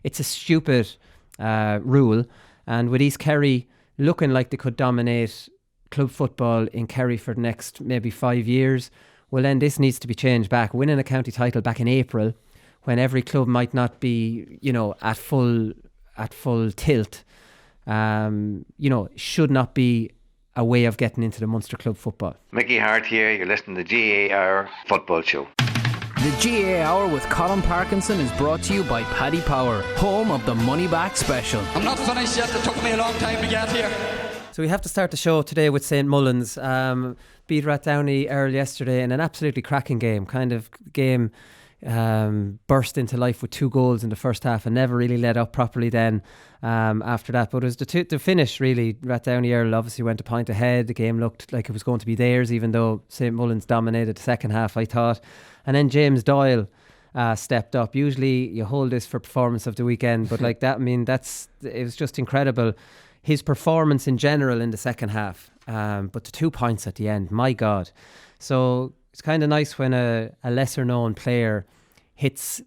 It's a stupid rule, and with East Kerry looking like they could dominate club football in Kerry for the next maybe 5 years, well then this needs to be changed back. Winning a county title back in April, when every club might not be, at full tilt, should not be a way of getting into the Munster club football. Mickey Hart here, you're listening to the GAA Hour Football Show. The GAA Hour with Colin Parkinson is brought to you by Paddy Power, home of the Money Back Special. I'm not finished yet, it took me a long time to get here. So we have to start the show today with St Mullins. Beat Rathdowney early yesterday in an absolutely cracking game. Burst into life with 2 goals in the first half and never really let up properly then after that. But it was the finish really. Rathdowney Earl obviously went a point ahead. The game looked like it was going to be theirs, even though St Mullins dominated the second half, I thought. And then James Doyle stepped up. Usually you hold this for performance of the weekend, but like that, it was just incredible. His performance in general in the second half, but the 2 points at the end, my God. So it's kind of nice when a lesser known player hits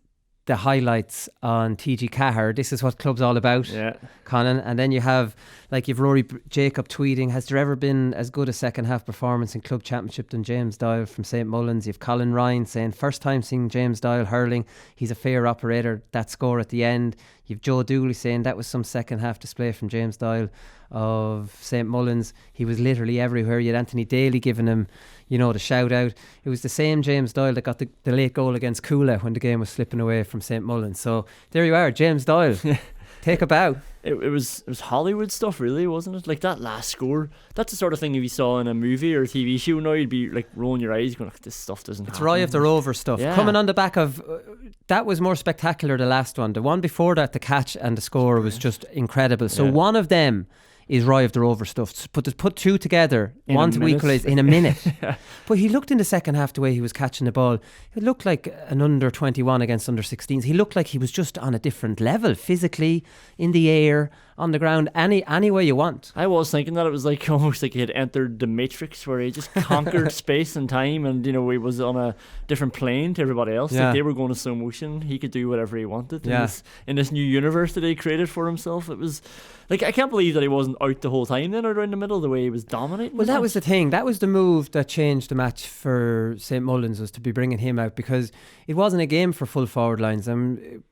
the highlights on TG Cahir. This is what club's all about, yeah. Conan. And then you've Rory Jacob tweeting, has there ever been as good a second half performance in club championship than James Doyle from St Mullins? You've Colin Ryan saying, first time seeing James Doyle hurling, he's a fair operator, that score at the end. You've Joe Dooley saying that was some second half display from James Doyle of St Mullins. He was literally everywhere. You had Anthony Daly giving him the shout out. It was the same James Doyle that got the late goal against Coola when the game was slipping away from St Mullins. So there you are, James Doyle. Take a bow. It was Hollywood stuff, really, wasn't it? Like that last score, that's the sort of thing if you saw in a movie or a TV show now, you'd be like rolling your eyes going, this stuff doesn't happen. It's Roy of the Rover stuff. Yeah. Coming on the back of that was more spectacular, the last one. The one before that, the catch and the score was just incredible. So one of them is Roy of the Rover stuff. Put 2 together, one to equalise in a minute. Yeah. But he looked in the second half the way he was catching the ball. It looked like an under 21 against under 16s. He looked like he was just on a different level, physically, in the air, on the ground, any way you want. I was thinking that it was like almost like he had entered the Matrix, where he just conquered space and time, and he was on a different plane to everybody else. Yeah. Like they were going to slow motion. He could do whatever he wanted. Yeah. In this new universe that he created for himself. It was like, I can't believe that he wasn't out the whole time then, or around the middle, the way he was dominating. Well, that was the thing. That was the move that changed the match for St Mullins, was to be bringing him out, because it wasn't a game for full forward lines.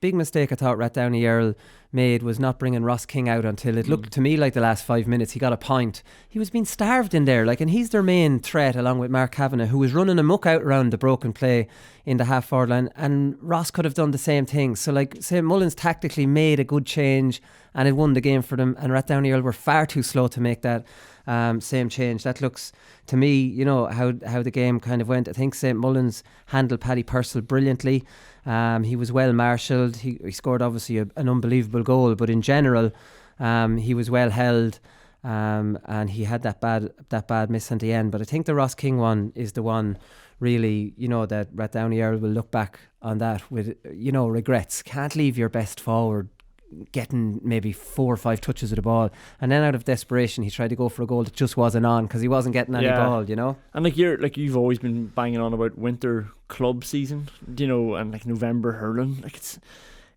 Big mistake I thought Rathdowney Earl made was not bringing Ross King out until it looked to me like the last 5 minutes. He got a point. He was being starved in there, and he's their main threat, along with Mark Kavanagh, who was running a muck out around the broken play in the half forward line, and Ross could have done the same thing. So St Mullins tactically made a good change, and it won the game for them, and Rathdowney Earl were far too slow to make that same change. That looks to me, how the game kind of went. I think St Mullins handled Paddy Purcell brilliantly. He was well marshalled. He scored obviously an unbelievable goal, but in general he was well held, and he had that bad miss at the end. But I think the Ross King one is the one really, that Rathdowney Earl will look back on that with regrets. Can't leave your best forward getting maybe 4 or 5 touches of the ball, and then out of desperation he tried to go for a goal that just wasn't on because he wasn't getting any ball, And you've always been banging on about winter club season, and November hurling.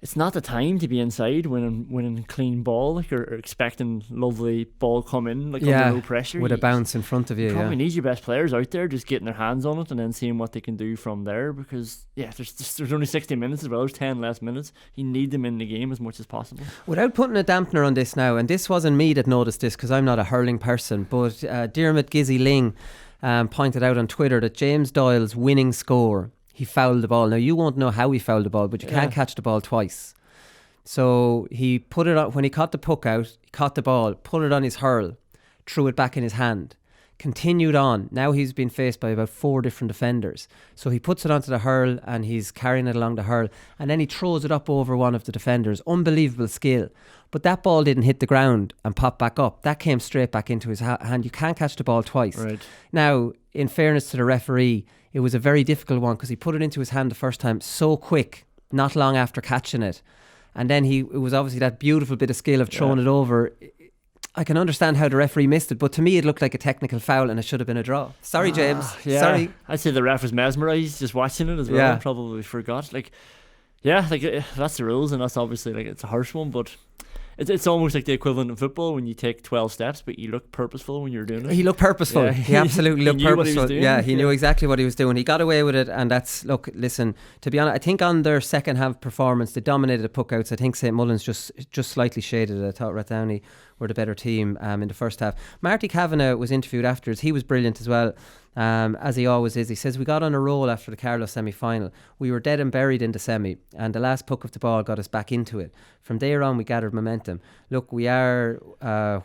It's not the time to be inside winning clean ball, or expecting lovely ball come in under no pressure with a bounce in front of you. Probably need your best players out there just getting their hands on it and then seeing what they can do from there, because there's only 60 minutes as well. There's 10 less minutes. You need them in the game as much as possible. Without putting a dampener on this now, and this wasn't me that noticed this because I'm not a hurling person, but Dermot Gizzy Ling pointed out on Twitter that James Doyle's winning score, he fouled the ball. Now you won't know how he fouled the ball, but you can't catch the ball twice. So he put it on, when he caught the puck out, he caught the ball, put it on his hurl, threw it back in his hand, continued on. Now he's been faced by about 4 different defenders. So he puts it onto the hurl and he's carrying it along the hurl, and then he throws it up over one of the defenders. Unbelievable skill. But that ball didn't hit the ground and pop back up. That came straight back into his hand. You can't catch the ball twice. Right. Now, in fairness to the referee, it was a very difficult one because he put it into his hand the first time so quick, not long after catching it. And then it was obviously that beautiful bit of skill of throwing it over. I can understand how the referee missed it, but to me it looked like a technical foul and it should have been a draw. Sorry, James. Sorry. I'd say the ref was mesmerised just watching it as well. Probably forgot. Yeah, like that's the rules, and that's obviously like it's a harsh one, but it's almost like the equivalent in football when you take 12 steps, but you look purposeful when you're doing it. He looked purposeful. Yeah. He absolutely looked purposeful. He knew exactly what he was doing. He got away with it, and that's listen. To be honest, I think on their second half performance, they dominated the puck outs. I think St. Mullins just slightly shaded it. I thought Rathdowney were the better team in the first half. Marty Kavanagh was interviewed afterwards. He was brilliant as well. As he always is. He says, we got on a roll after the Carlow semi-final. We were dead and buried in the semi, and the last puck of the ball got us back into it. From there on, we gathered momentum. Look, we are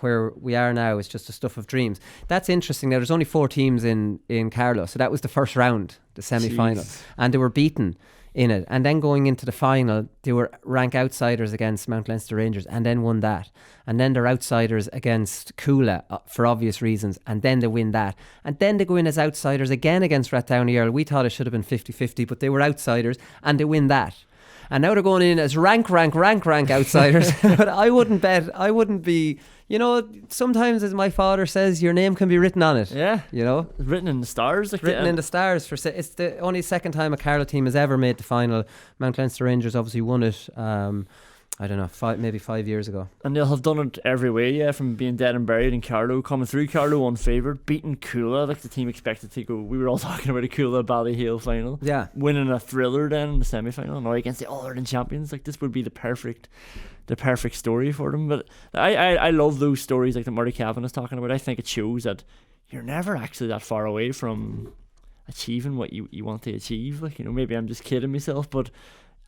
where we are now. It's just a stuff of dreams. That's interesting. Now, there's only 4 teams in Carlow, so that was the first round, the semi-final. Jeez. And they were beaten in it, and then going into the final they were rank outsiders against Mount Leinster Rangers, and then won that, and then they're outsiders against Coola for obvious reasons, and then they win that, and then they go in as outsiders again against Rathdowney Earl. We thought it should have been 50-50, but they were outsiders and they win that, and now they're going in as rank outsiders. But I wouldn't be, you know, sometimes, as my father says, your name can be written on it. Yeah. You know? Written in the stars. Like written in the stars. It's the only second time a Carlow team has ever made the final. Mount Leinster Rangers obviously won it, I don't know, maybe 5 years ago. And they'll have done it every way, yeah, from being dead and buried in Carlow, coming through Carlow unfavoured, beating Coola, like the team expected to go. We were all talking about a Coola Ballyhale final. Yeah. Winning a thriller then in the semi-final, now against the All-Ireland champions. Like, this would be the perfect story for them. But I love those stories like that Marty Cavan is talking about. I think it shows that you're never actually that far away from achieving what you want to achieve. Like, you know, maybe I'm just kidding myself, but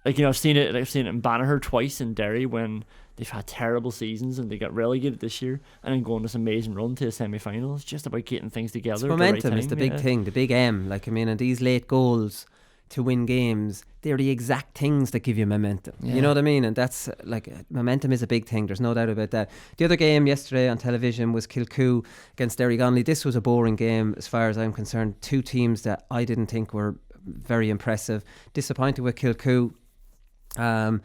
like, you know, I've seen it in Banagher twice in Derry when they've had terrible seasons and they got relegated this year, and then going this amazing run to a semi-final. It's just about getting things together. Momentum is the big thing, the big M. Like, I mean, and these late goals to win games, they're the exact things that give you momentum. Yeah. You know what I mean? And that's like, momentum is a big thing. There's no doubt about that. The other game yesterday on television was Kilcoo against Derrygonnelly. This was a boring game as far as I'm concerned. 2 teams that I didn't think were very impressive. Disappointed with Kilcoo. There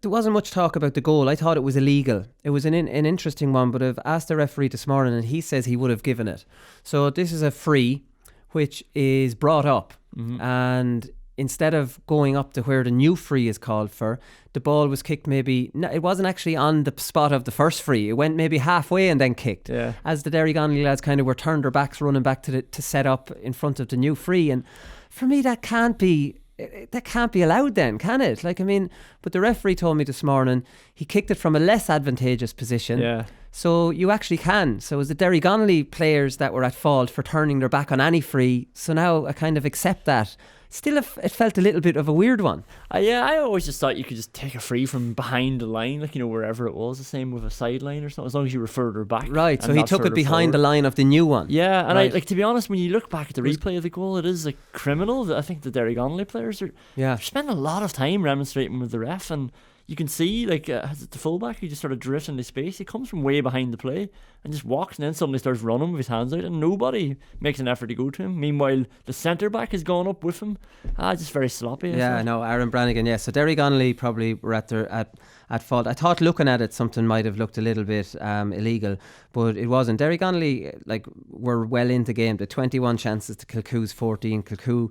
wasn't much talk about the goal. I thought it was illegal. It was an interesting one, but I've asked the referee this morning and he says he would have given it. So this is a free which is brought up, and instead of going up to where the new free is called for, the ball was kicked it wasn't actually on the spot of the first free. It went maybe halfway and then kicked. Yeah. As the Derrygonnelly lads kind of were turned their backs, running back to set up in front of the new free. And for me, that can't be allowed then, can it? Like, I mean, but the referee told me this morning he kicked it from a less advantageous position. Yeah. So you actually can. So it was the Derrygonnelly players that were at fault for turning their back on any free. So now I kind of accept that. Still, it felt a little bit of a weird one. I always just thought you could just take a free from behind the line, like, you know, wherever it was. The same with a sideline or something, as long as you were further back. Right, so he took it behind the line of the new one. Yeah, and right. To be honest, when you look back at the replay of the goal, it is like criminal. I think the Derrygonnelly players are spending a lot of time remonstrating with the ref, and you can see, like, the fullback, he just sort of drifts into space. He comes from way behind the play and just walks, and then suddenly starts running with his hands out, and nobody makes an effort to go to him. Meanwhile, the centre back has gone up with him. Just very sloppy. Yeah, I know, Aaron Brannigan. Yeah, so Derrygonnelly probably were at fault. I thought looking at it, something might have looked a little bit illegal, but it wasn't. Derrygonnelly, like, were well into game. The 21 chances to Kilcoo's 14. Kilcoo,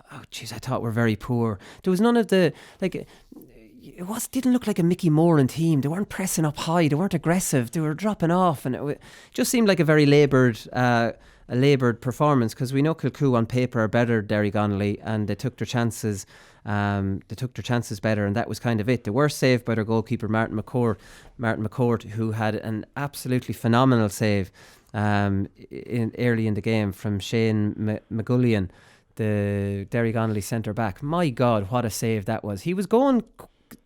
I thought were very poor. There was none of the, like, it didn't look like a Mickey Moran team. They weren't pressing up high. They weren't aggressive. They were dropping off, and it just seemed like a very laboured performance, because we know Kilcoo on paper are better Derrygonnelly, and they took their chances. Better, and that was kind of it. They were saved by their goalkeeper Martin McCourt, who had an absolutely phenomenal save early in the game from Shane McGullion, the Derrygonnelly centre back. My God, what a save that was! He was going.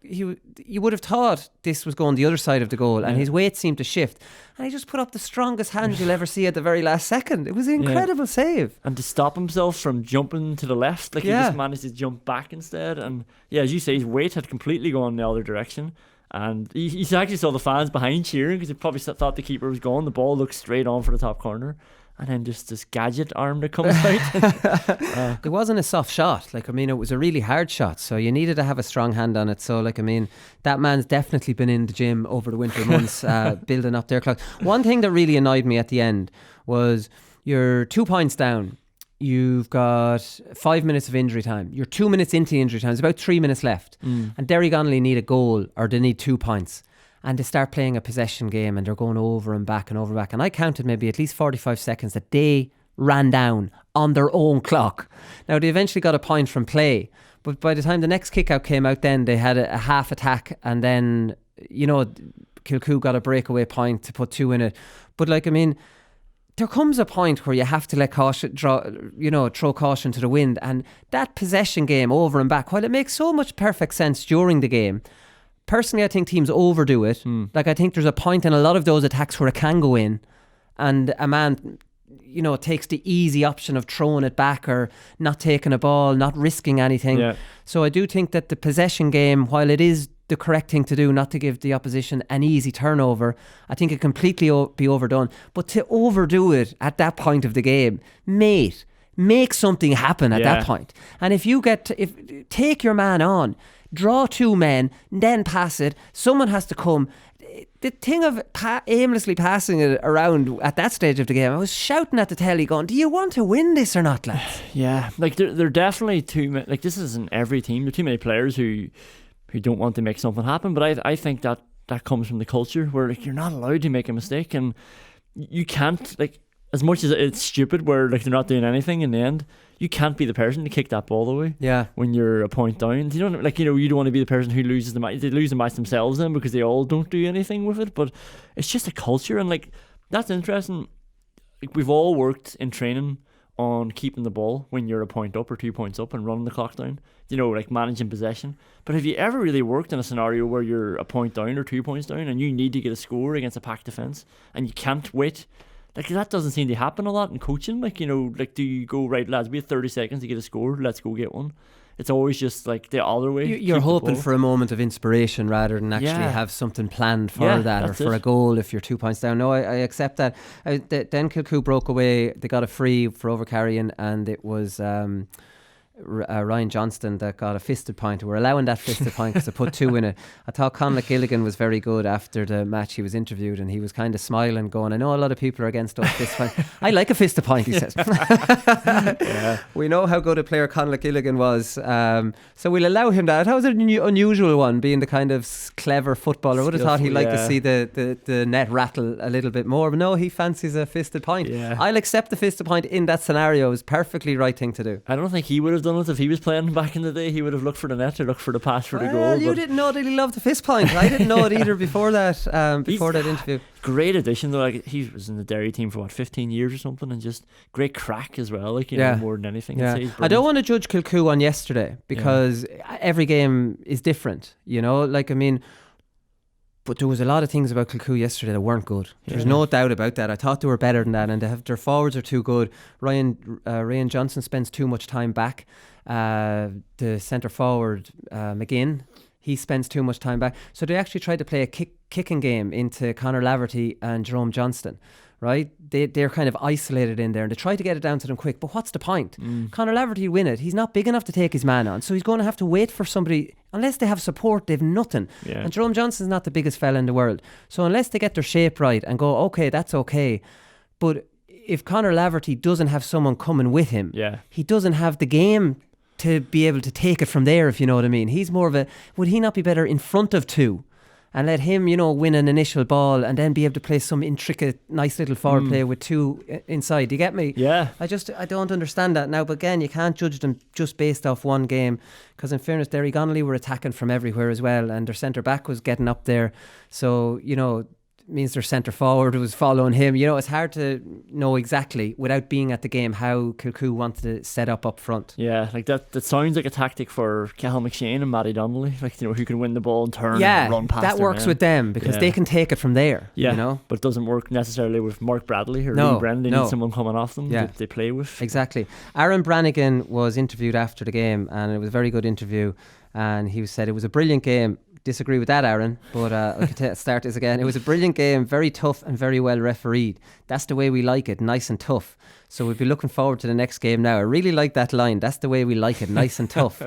You would have thought this was going the other side of the goal, and his weight seemed to shift, and he just put up the strongest hand you'll ever see at the very last second. It was an incredible save, and to stop himself from jumping to the left, like, he just managed to jump back instead. And as you say, his weight had completely gone the other direction, and he actually saw the fans behind cheering, because he probably thought the keeper was gone. The ball looked straight on for the top corner, and then just this gadget arm that comes out. It wasn't a soft shot. Like, I mean, it was a really hard shot, so you needed to have a strong hand on it. So, like, I mean, that man's definitely been in the gym over the winter months, building up their clock. One thing that really annoyed me at the end was you're 2 points down. you've got 5 minutes of injury time. You're 2 minutes into the injury time. There's about 3 minutes left. And Derrygonnelly need a goal, or they need 2 points. And they start playing a possession game, and they're going over and back and over and back. And I counted maybe at least 45 seconds that they ran down on their own clock. Now, they eventually got a point from play. But by the time the next kick out came out, then they had a half attack. And then, Kilcoo got a breakaway point to put 2 in it. But there comes a point where you have to let caution throw caution to the wind, and that possession game over and back, while it makes so much perfect sense during the game, personally I think teams overdo it. I think there's a point in a lot of those attacks where it can go in, and a man takes the easy option of throwing it back or not taking a ball, not risking anything. So I do think that the possession game, while it is the correct thing to do, not to give the opposition an easy turnover, I think it completely be overdone. But to overdo it at that point of the game, mate, make something happen at that point. And if take your man on, draw 2 men, then pass it. Someone has to come. The thing of aimlessly passing it around at that stage of the game, I was shouting at the telly going, do you want to win this or not, lads? Yeah, there are definitely too many. This isn't every team. There are too many players who don't want to make something happen. But I think that comes from the culture where you're not allowed to make a mistake, and you can't, as much as it's stupid where they're not doing anything in the end, you can't be the person to kick that ball away. Yeah. When you're a point down, you don't want to be the person who loses the match. They lose the match themselves then because they all don't do anything with it. But it's just a culture, and that's interesting. We've all worked in training on keeping the ball when you're a point up or 2 points up and running the clock down. Managing possession. But have you ever really worked in a scenario where you're a point down or 2 points down and you need to get a score against a packed defence and you can't wait? That doesn't seem to happen a lot in coaching. Do you go, right, lads, we have 30 seconds to get a score, let's go get one? It's always just the other way. You're hoping for a moment of inspiration rather than actually have something planned for that, or for a goal if you're 2 points down. No, I accept that. Then Kilcoo broke away. They got a free for overcarrying, and it was Ryan Johnston that got a fisted point. We're allowing that fisted point because they put 2 in it. I thought Conleth Gilligan was very good after the match. He was interviewed and he was kind of smiling, going, I know a lot of people are against us fist point. I like a fisted point, he says. We know how good a player Conleth Gilligan was, so we'll allow him that. That was an unusual one, being the kind of clever footballer. I would have thought he'd like to see the net rattle a little bit more, but no, he fancies a fisted point. I'll accept the fisted point in that scenario. It was perfectly right thing to do. I don't think he would have done it if he was playing back in the day. He would have looked for the net or looked for the pass for the goal. You didn't know that he loved the fist point. I didn't know it either before that that interview. Great addition though. He was in the Derry team for 15 years or something, and just great crack as well, more than anything. I don't want to judge Kilcoo on yesterday because every game is different, but there was a lot of things about Kilcoo yesterday that weren't good. There's no doubt about that. I thought they were better than that, and their forwards are too good. Ryan Johnson spends too much time back. The centre forward, McGinn, he spends too much time back. So they actually tried to play a kicking game into Conor Laverty and Jerome Johnston. Right, they're kind of isolated in there, and they try to get it down to them quick. But what's the point? Conor Laverty will win it. He's not big enough to take his man on, so he's going to have to wait for somebody. Unless they have support, they've nothing. And Jerome Johnston's not the biggest fella in the world, so unless they get their shape right and go, okay, that's okay. But if Conor Laverty doesn't have someone coming with him, he doesn't have the game to be able to take it from there, if you know what I mean. He's more of would he not be better in front of 2? And let him, win an initial ball and then be able to play some intricate, nice little forward play with 2 inside. Do you get me? Yeah. I don't understand that now. But again, you can't judge them just based off one game, because in fairness, Derrygonnelly were attacking from everywhere as well, and their centre back was getting up there. So, means their centre forward was following him. It's hard to know exactly, without being at the game, how Kilcoo wanted to set up front. Yeah, that sounds like a tactic for Cathal McShane and Matty Donnelly, who can win the ball and turn and run past. That works with them because they can take it from there. But it doesn't work necessarily with Mark Bradley or Lee Brennan. They need someone coming off them that they play with. Exactly. Aaron Brannigan was interviewed after the game, and it was a very good interview, and he said it was a brilliant game. Disagree with that, Aaron, but I can start this again. It was a brilliant game, very tough and very well refereed. That's the way we like it, nice and tough. So we'll be looking forward to the next game now. I really like that line. That's the way we like it, nice and tough.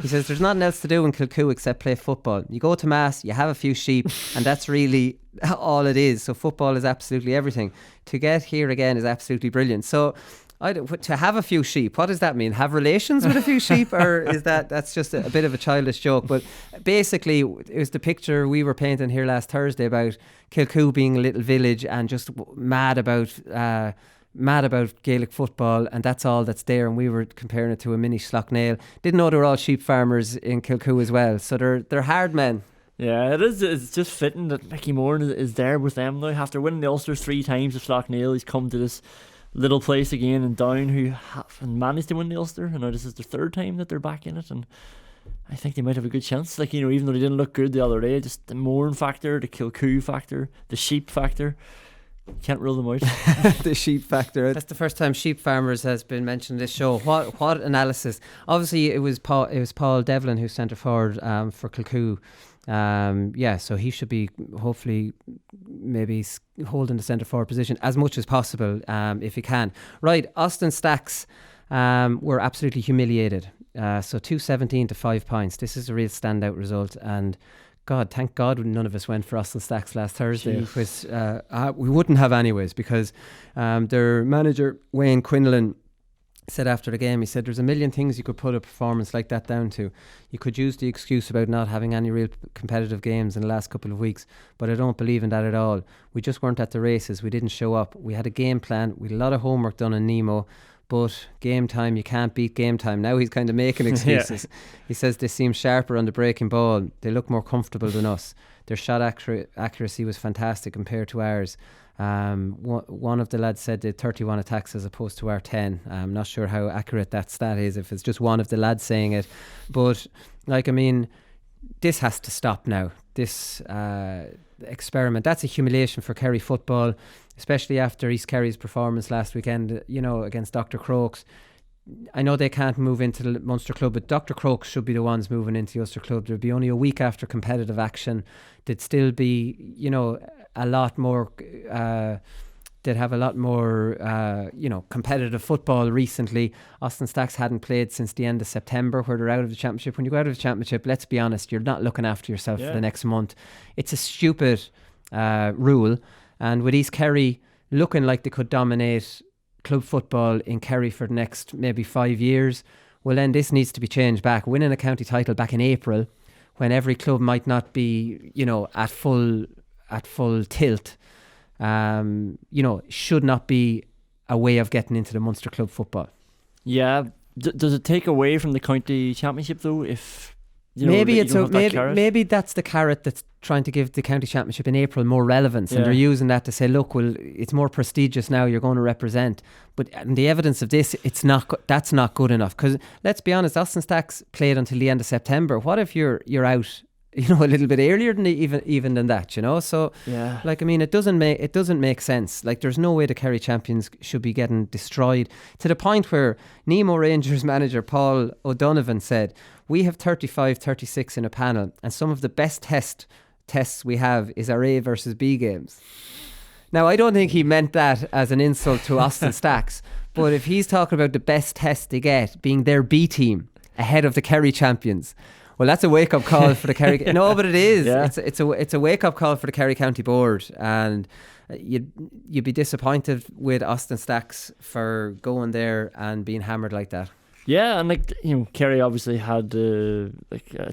He says there's nothing else to do in Kilcoo except play football. You go to mass, you have a few sheep, and that's really all it is. So football is absolutely everything. To get here again is absolutely brilliant. So To have a few sheep, what does that mean? Have relations with a few sheep, or is that's just a bit of a childish joke? But basically, it was the picture we were painting here last Thursday about Kilcoo being a little village and just mad about Gaelic football, and that's all that's there. And we were comparing it to a mini Schlocknail. Didn't know they were all sheep farmers in Kilcoo as well. So they're hard men. Yeah, it is. It's just fitting that Mickey Moore is there with them now. After winning the Ulster 3 times at Schlocknail, he's come to this little place again in Down who haven't managed to win the Ulster, and now this is the 3rd time that they're back in it, and I think they might have a good chance. Like, even though they didn't look good the other day, just the Mourne factor, the Kilcoo factor, the sheep factor, can't rule them out. The sheep factor. That's the first time sheep farmers has been mentioned in this show. What analysis? Obviously, it was Paul Devlin who's centre forward for Kilcoo. So he should be hopefully maybe holding the centre forward position as much as possible if he can. Right, Austin Stacks were absolutely humiliated. So 217 to 5 points. This is a real standout result, and thank God none of us went for Austin Stacks last Thursday. Because, we wouldn't have anyways, because their manager Wayne Quinlan said after the game, he said there's a million things you could put a performance like that down to. You could use the excuse about not having any real competitive games in the last couple of weeks, but I don't believe in that at all. We just weren't at the races. We didn't show up. We had a game plan. We had a lot of homework done on Nemo, but game time, you can't beat game time. Now he's kind of making excuses. Yeah. He says they seem sharper on the breaking ball. They look more comfortable than us. Their shot accuracy was fantastic compared to ours. One of the lads said they had 31 attacks as opposed to our 10. I'm not sure how accurate that stat is, if it's just one of the lads saying it. But, this has to stop now. This experiment, that's a humiliation for Kerry football, especially after East Kerry's performance last weekend, against Dr. Crokes. I know they can't move into the Munster club, but Dr. Crokes should be the ones moving into the Ulster club. There'd be only a week after competitive action. There'd still be, a lot more. They'd have a lot more, competitive football recently. Austin Stacks hadn't played since the end of September, where they're out of the championship. When you go out of the championship, let's be honest, you're not looking after yourself for the next month. It's a stupid rule, and with East Kerry looking like they could dominate club football in Kerry for the next maybe 5 years, well then this needs to be changed back. Winning a county title back in April, when every club might not be, at full tilt, should not be a way of getting into the Munster club football. Yeah, does it take away from the county championship though? If maybe that's the carrot that's trying to give the county championship in April more relevance, and they're using that to say, look, well, it's more prestigious now. You're going to represent, but the evidence of this, that's not good enough. Because let's be honest, Austin Stacks played until the end of September. What if you're out, a little bit earlier than even than that, So it doesn't make sense. Like, there's no way the Kerry champions should be getting destroyed to the point where Nemo Rangers manager Paul O'Donovan said, we have 35-36 in a panel, and some of the best tests we have is our A versus B games. Now, I don't think he meant that as an insult to Austin Stacks, but if he's talking about the best test they get being their B team ahead of the Kerry champions, well, that's a wake-up call for the Kerry. No, but it is. Yeah. It's a wake-up call for the Kerry County Board, and you'd be disappointed with Austin Stacks for going there and being hammered like that. Yeah, and Kerry obviously had a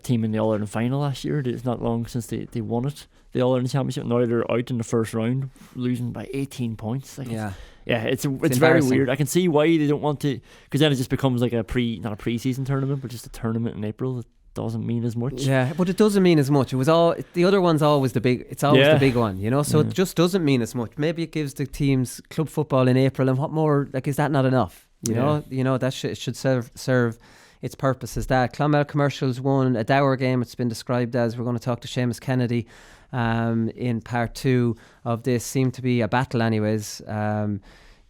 team in the All-Ireland final last year. It's not long since they won it, the All-Ireland Championship. Now they're out in the first round, losing by 18 points. It's very weird. I can see why they don't want to, because then it just becomes like not a pre-season tournament, but just a tournament in April. It doesn't mean as much. Yeah, but it doesn't mean as much. It was the other one's always the big. It's always the big one, So it just doesn't mean as much. Maybe it gives the teams club football in April, and what more? Is that not enough? That should serve its purpose as that. Clonmel Commercials won a dour game. It's been described as, we're going to talk to Seamus Kennedy in part 2 of this. Seemed to be a battle anyways.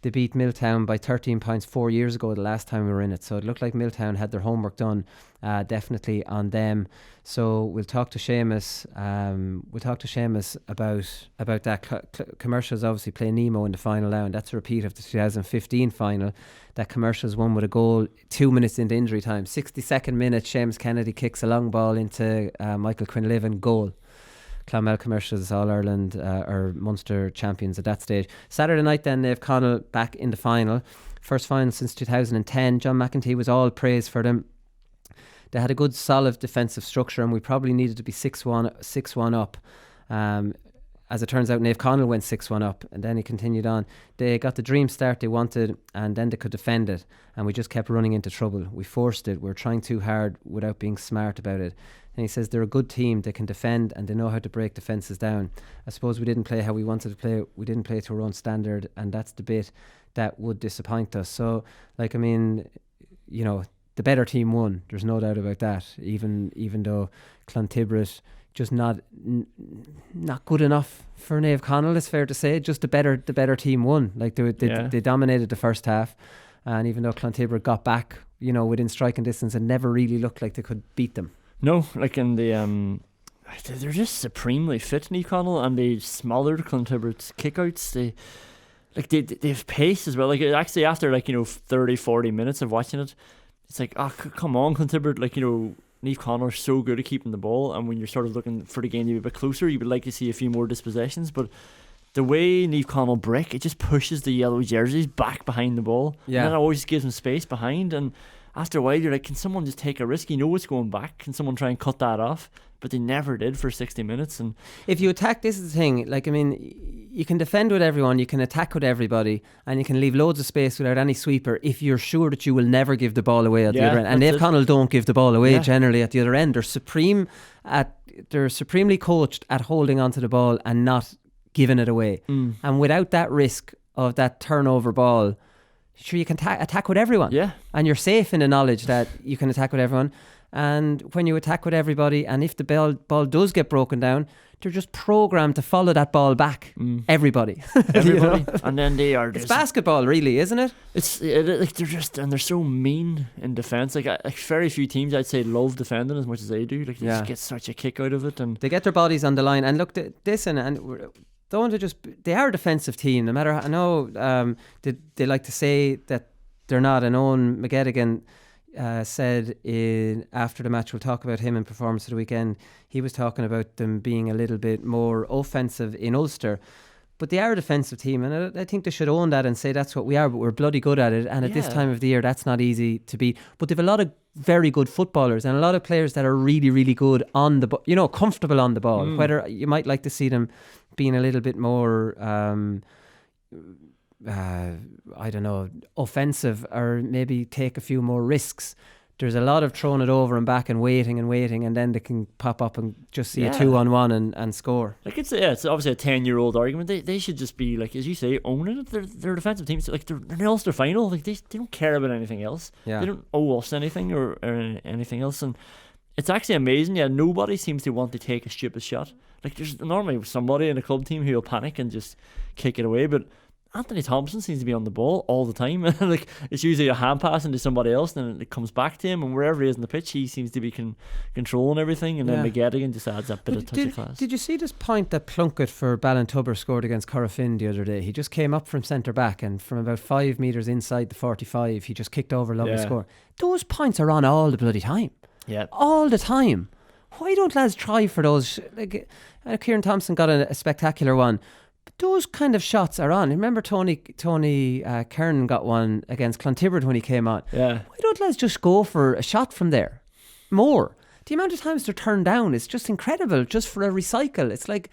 They beat Milltown by 13 points 4 years ago, the last time we were in it. So it looked like Milltown had their homework done, definitely on them. So we'll talk to Seamus. About that. Commercials obviously play Nemo in the final now, and that's a repeat of the 2015 final. That Commercials won with a goal 2 minutes into injury time. 62nd minute, Seamus Kennedy kicks a long ball into Michael Quinlivan, goal. Clonmel Commercials All-Ireland or Munster champions at that stage. Saturday night then, they've Connell back in the final. first final since 2010. John McEntee was all praise for them. They had a good solid defensive structure, and we probably needed to be 6-1 up. As it turns out, Naomh Conaill went 6-1 up, and then he continued on. They got the dream start they wanted, and then they could defend it, and we just kept running into trouble. We forced it. We were trying too hard without being smart about it. And he says they're a good team. They can defend, and they know how to break defences down. I suppose we didn't play how we wanted to play. We didn't play to our own standard, and that's the bit that would disappoint us. So, like, I mean, you know, the better team won. There's no doubt about that. Even though Clontibberet just not good enough for Naomh Conaill, it's fair to say. Just the better team won. Like they dominated the first half, and even though Clontibberet got back, you know, within striking distance, it never really looked like they could beat them. No, like in the they're just supremely fit, Naomh Conaill, and they smothered Clontibberet's kickouts. They have pace as well. Like actually after 30-40 minutes of watching it, it's like, oh, come on, Clontibberet, like, you know, Naomh Conaill are so good at keeping the ball, and when you're sort of looking for the game to be a bit closer, you would like to see a few more dispossessions, but the way Naomh Conaill break, it just pushes the yellow jerseys back behind the ball, and that always gives them space behind, and after a while you're like, can someone just take a risk? You know it's going back. Can someone try and cut that off? But they never did for 60 minutes. And if you attack, this is the thing, like, I mean, you can defend with everyone, you can attack with everybody, and you can leave loads of space without any sweeper if you're sure that you will never give the ball away at the other end. And Naomh Conaill don't give the ball away generally at the other end. They're supremely coached at holding onto the ball and not giving it away. And without that risk of that turnover ball, sure, you can attack with everyone. Yeah. And you're safe in the knowledge that you can attack with everyone. And when you attack with everybody, and if the ball does get broken down, they're just programmed to follow that ball back. Everybody. You know? And then they are. It's basketball, really, isn't it? Like they're so mean in defence. Like very few teams, I'd say, love defending as much as they do. Like they just get such a kick out of it, and they get their bodies on the line. And look, this and. They are a defensive team. No matter, I know they like to say that they're not. And Owen McGettigan said after the match, we'll talk about him in performance of the weekend. He was talking about them being a little bit more offensive in Ulster, but they are a defensive team, and I think they should own that and say that's what we are. But we're bloody good at it, and at this time of the year, that's not easy to beat. But they've a lot of very good footballers and a lot of players that are really, really good on the ball. Comfortable on the ball. Whether you might like to see them being a little bit more, I don't know, offensive, or maybe take a few more risks. There's a lot of throwing it over and back and waiting, and then they can pop up and just see a 2-on-1 and score. Like it's obviously a 10-year-old argument. They should just be, like, as you say, owning it. They're a defensive team. So, like, they're in the Ulster final. Like they don't care about anything else. Yeah. They don't owe us anything or anything else. And it's actually amazing. Yeah, nobody seems to want to take a stupid shot. Like there's normally somebody in a club team who will panic and just kick it away, but Anthony Thompson seems to be on the ball all the time. Like it's usually a hand pass into somebody else, and then it comes back to him, and wherever he is in the pitch, he seems to be controlling everything. And then McGettigan just adds that bit of touch of class. Did you see this point that Plunkett for Ballintubber scored against Corofin the other day? He just came up from centre back, and from about 5 metres inside the 45, he just kicked over, lovely score. Those points are on all the bloody time. Yeah, all the time. Why don't lads try for those? Like Kieran Thompson got a spectacular one. Those kind of shots are on. Remember Tony Kernan got one against Clontibberet when he came on. Yeah. Why don't lads just go for a shot from there? More. The amount of times they're turned down is just incredible, just for a recycle. It's like,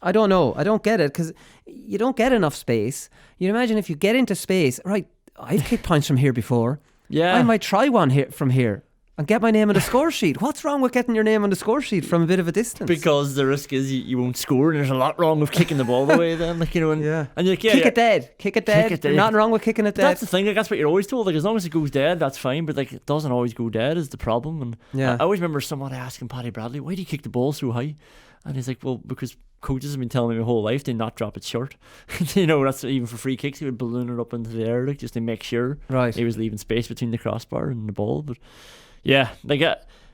I don't know. I don't get it, because you don't get enough space. You imagine if you get into space, right, I've kicked points from here before. Yeah. I might try one here from here and get my name on the score sheet. What's wrong with getting your name on the score sheet from a bit of a distance? Because the risk is you won't score, and there's a lot wrong with kicking the ball away then. Like, you know, and you're like, kick it dead. There's nothing wrong with kicking it dead. That's the thing, like, that's what you're always told. Like, as long as it goes dead, that's fine, but like, it doesn't always go dead is the problem. And I always remember someone asking Paddy Bradley, why do you kick the ball so high? And he's like, well, because coaches have been telling me my whole life to not drop it short. You know, that's even for free kicks, he would balloon it up into the air, like, just to make sure he was leaving space between the crossbar and the ball. But yeah, like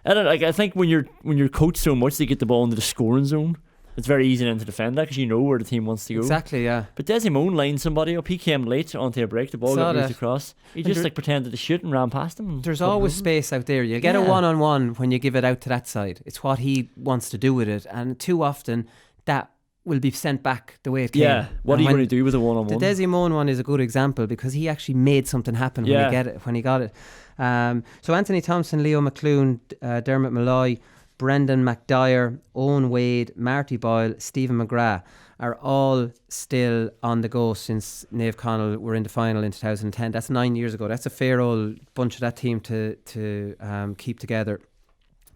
I think when you're coached so much to get the ball into the scoring zone, it's very easy then to defend that, because you know where the team wants to go. Exactly, yeah. But Desi Moan lined somebody up. He came late onto a break. The ball got moved across. He just pretended to shoot and ran past him. There's always space out there. You'll get a one-on-one when you give it out to that side. It's what he wants to do with it, and too often that will be sent back the way it came. Yeah, what are you going to do with a one-on-one? The Desi Moan one is a good example because he actually made something happen when he got it. So Anthony Thompson, Leo McClune, Dermot Malloy, Brendan McDyer, Owen Wade, Marty Boyle, Stephen McGrath are all still on the go since Naomh Conaill were in the final in 2010. That's 9 years ago. That's a fair old bunch of that team to keep together.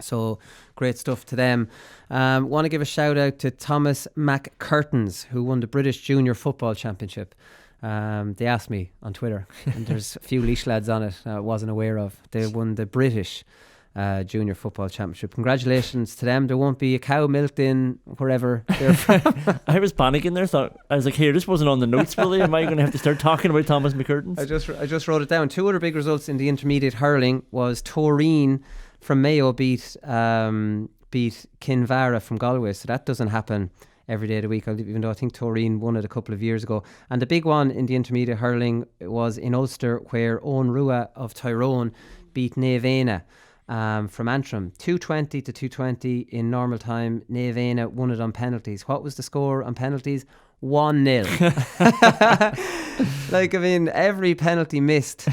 So great stuff to them. Want to give a shout out to Thomas McCurtains, who won the British Junior Football Championship. They asked me on Twitter, and there's a few Laois lads on it I wasn't aware of. They won the British Junior Football Championship. Congratulations to them. There won't be a cow milked in wherever they're from. I was panicking there. I was like, here, this wasn't on the notes, Billy. Am I going to have to start talking about Thomas McCurtains? I just wrote it down. Two other big results in the intermediate hurling was Toreen from Mayo beat Kinvara from Galway. So that doesn't happen every day of the week, even though I think Toreen won it a couple of years ago. And the big one in the intermediate hurling was in Ulster, where Owen Rua of Tyrone beat Naomh from Antrim, 220 to 220 in normal time. Naomh won it on penalties. What was the score on penalties? 1-0. Every penalty missed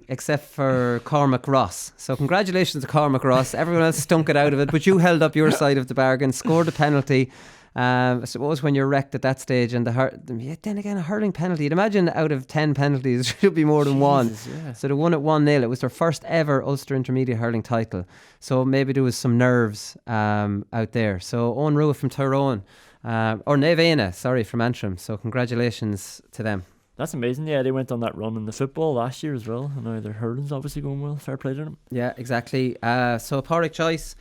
except for Cormac Ross. So congratulations to Cormac Ross. Everyone else stunk it out of it, but you held up your side of the bargain, scored a penalty. I suppose when you're wrecked at that stage, and then again a hurling penalty, you'd imagine out of 10 penalties there should be more than one. Yeah. So they won at 1-0. It was their first ever Ulster Intermediate hurling title. So maybe there was some nerves out there. So Owen Rua from Tyrone, or Naomh, from Antrim. So congratulations to them. That's amazing. Yeah, they went on that run in the football last year as well, and now their hurling's obviously going well. Fair play to them. Yeah, exactly. So Pádraig Joyce,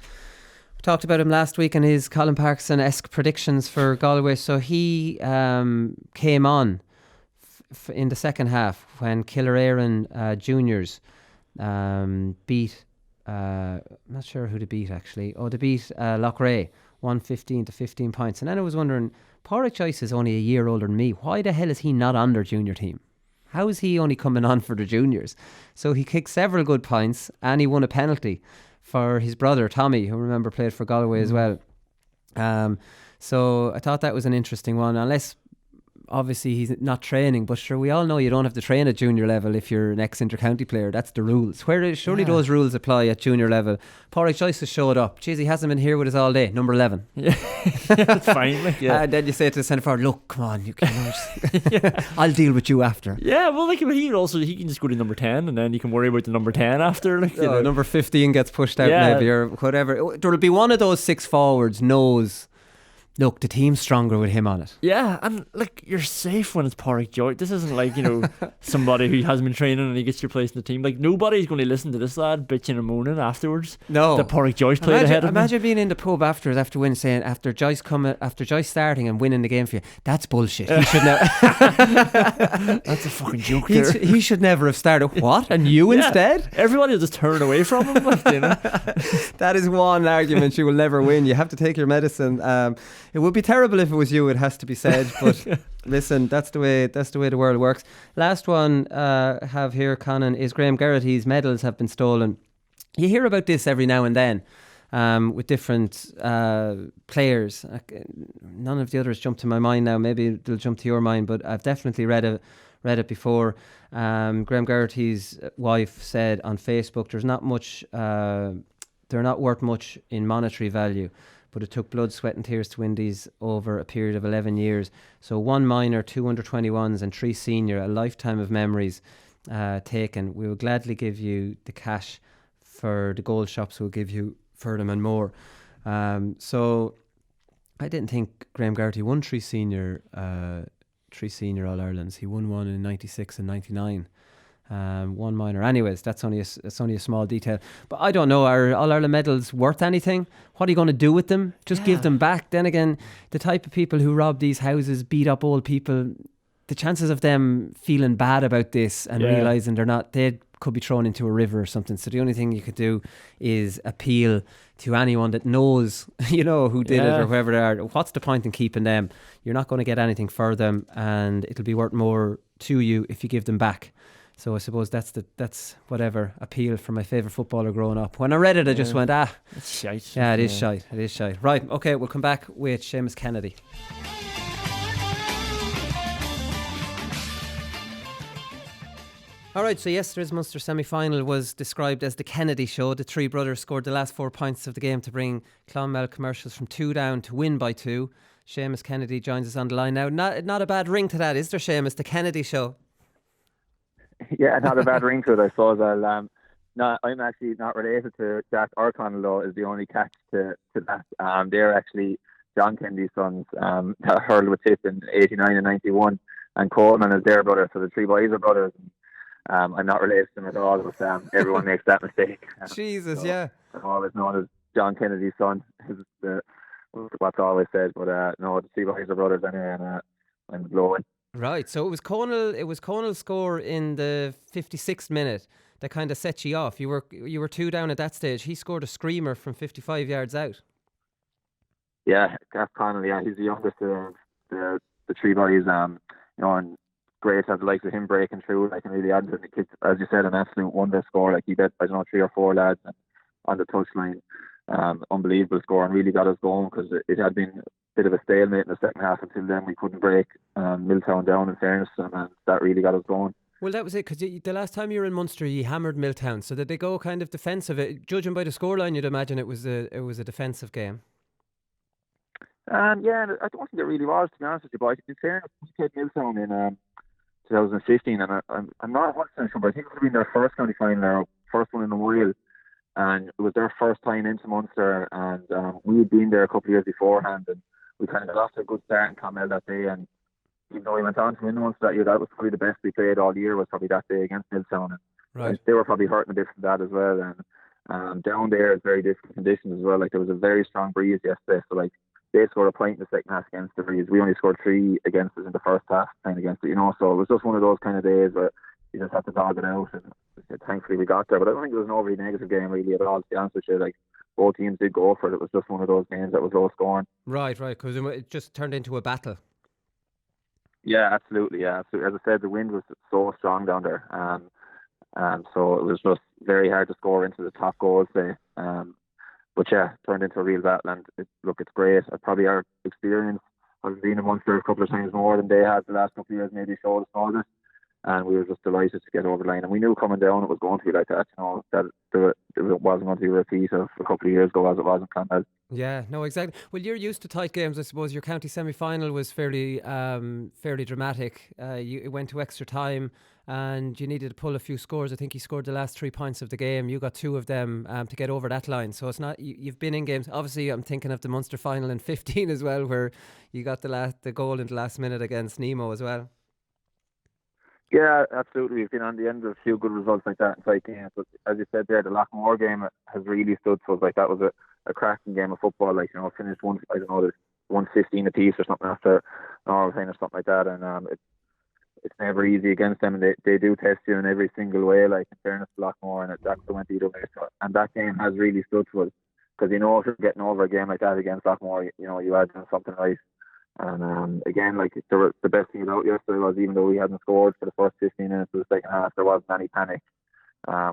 talked about him last week and his Colin Parkinson-esque predictions for Galway. So he came on in the second half when Killeran juniors beat, I'm not sure who they beat actually. They beat Loughrea 115 to 15 points. And then I was wondering, Pádraig Joyce is only a year older than me. Why the hell is he not on their junior team? How is he only coming on for the juniors? So he kicked several good points and he won a penalty for his brother Tommy, who remember played for Galway as well. So I thought that was an interesting one, unless obviously he's not training, but sure, we all know you don't have to train at junior level if you're an ex-inter-county player. That's the rules. Surely those rules apply at junior level. Pádraig Joyce has showed up. Jeez, he hasn't been here with us all day. Number 11. Yeah, that's fine. And then you say to the centre forward, look, come on, you can. I'll deal with you after. Yeah, well, he can just go to number 10, and then you can worry about the number 10 after. Number 15 gets pushed out maybe, or whatever. There'll be one of those six forwards knows, look, the team's stronger with him on it. Yeah, and you're safe when it's Pádraig Joyce. This isn't like, somebody who hasn't been training and he gets your place in the team. Nobody's going to listen to this lad bitching and moaning afterwards. No. That Pádraig Joyce played ahead of him. Imagine being in the pub after winning, saying, after Joyce starting and winning the game for you, that's bullshit. He should never. That's a fucking joke there. He should never have started. What? And you instead? Everybody will just turn away from him. That is one argument you will never win. You have to take your medicine. It would be terrible if it was you, it has to be said, but listen, that's the way the world works. Last one have here, Conan, is Graham Geraghty's medals have been stolen. You hear about this every now and then with different players. None of the others jump to my mind now. Maybe they'll jump to your mind, but I've definitely read it before. Graham Geraghty's wife said on Facebook, they're not worth much in monetary value, but it took blood, sweat and tears to win these over a period of 11 years. So 1 minor, 2 under-21s and 3 senior, a lifetime of memories taken. We will gladly give you the cash for the gold shops we'll give you for them and more. So I didn't think Graham Geraghty won 3 senior All-Irelands. He won one in 96 and 99. 1 minor. Anyways, that's only a small detail. But I don't know, are All-Ireland medals worth anything? What are you going to do with them? Just give them back. Then again, the type of people who rob these houses, beat up old people, the chances of them feeling bad about this and realising they could be thrown into a river or something. So the only thing you could do is appeal to anyone that knows, who did it or whoever they are. What's the point in keeping them? You're not going to get anything for them, and it'll be worth more to you if you give them back. So I suppose that's whatever appeal for my favourite footballer growing up. When I read it, I just went, it's shite. Yeah, it is shite. It is shite. Right, okay, we'll come back with Seamus Kennedy. Alright, so yesterday's Munster semi-final was described as the Kennedy show. The three brothers scored the last 4 points of the game to bring Clonmel Commercials from 2 down to win by 2. Seamus Kennedy joins us on the line now. Not a bad ring to that, is there, Seamus? The Kennedy show. Yeah, not a bad ring to it, I suppose. I'm actually not related to Jack or Conan, though, is the only catch to that. They're actually John Kennedy's sons that hurled with Tip in 89 and 91, and Conan is their brother, so the three boys are brothers. I'm not related to them at all, but everyone makes that mistake. Jesus, so yeah. I'm always known as John Kennedy's son, is what's always said, but no, the three boys are brothers anyway, and I'm glowing. Right, so it was Conal's score in the 56th minute that kind of set you off. You were 2 down at that stage. He scored a screamer from 55 yards out. Yeah, Gav Connell, yeah, he's the youngest of the three boys, and great to have the likes of him breaking through, like, and really add to the kids, as you said, an absolute wonder score. Like, he bet, 3 or 4 lads on the touchline. Unbelievable score, and really got us going, because it had been a bit of a stalemate in the second half. Until then, we couldn't break Milltown down, in fairness, and that really got us going. Well, that was it, because the last time you were in Munster, you hammered Milltown. So did they go kind of defensive? Judging by the scoreline, you'd imagine it was a defensive game. Yeah, I don't think it really was, to be honest with you, but in fairness, we played Milltown in 2015, and I'm not 100% sure, but I think it would have been their first county final, or first one in a while, and it was their first time into Munster, and we had been there a couple of years beforehand, and we kind of got off to a good start in Clonmel that day, and even though we went on to win Munster that year, that was probably the best we played all year, was probably that day against Milltown, and right. They were probably hurting a bit from that as well, and down there it's very difficult conditions as well. Like, there was a very strong breeze yesterday, so like, they scored a point in the second half against the breeze. We only scored 3 against us in the first half, playing against it, so it was just one of those kind of days where you just had to dog it out, and thankfully we got there. But I don't think it was an overly negative game really at all, to be honest with you. Like, both teams did go for it. It was just one of those games that was low scoring. Right, because it just turned into a battle. Yeah, absolutely. As I said, the wind was so strong down there, so it was just very hard to score into the top goals there. But yeah, turned into a real battle, and it's great. Probably our experience of being in Munster a couple of times more than they had the last couple of years maybe showed us all this, and we were just delighted to get over the line. And we knew coming down it was going to be like that, that it wasn't going to be a repeat of a couple of years ago as it was in Clonmel. Yeah, no, exactly. Well, you're used to tight games, I suppose. Your county semi-final was fairly dramatic. It went to extra time, and you needed to pull a few scores. I think you scored the last 3 points of the game. You got 2 of them to get over that line. So it's not, you've been in games. Obviously, I'm thinking of the Munster final in 15 as well, where you got the goal in the last minute against Nemo as well. Yeah, absolutely. We've been on the end of a few good results like that in tight games. But as you said there, the Lockmore game has really stood for us. Like, that was a cracking game of football. Like, finished 1-15 apiece or something after an overtime or something like that. And it's never easy against them, and they do test you in every single way, like, in fairness to Lockmore, and that went either way. And that game has really stood for us, because if you're getting over a game like that against Lockmore, you are doing something right. And again, like, the best thing about yesterday was, even though we hadn't scored for the first 15 minutes of the second half, there wasn't any panic,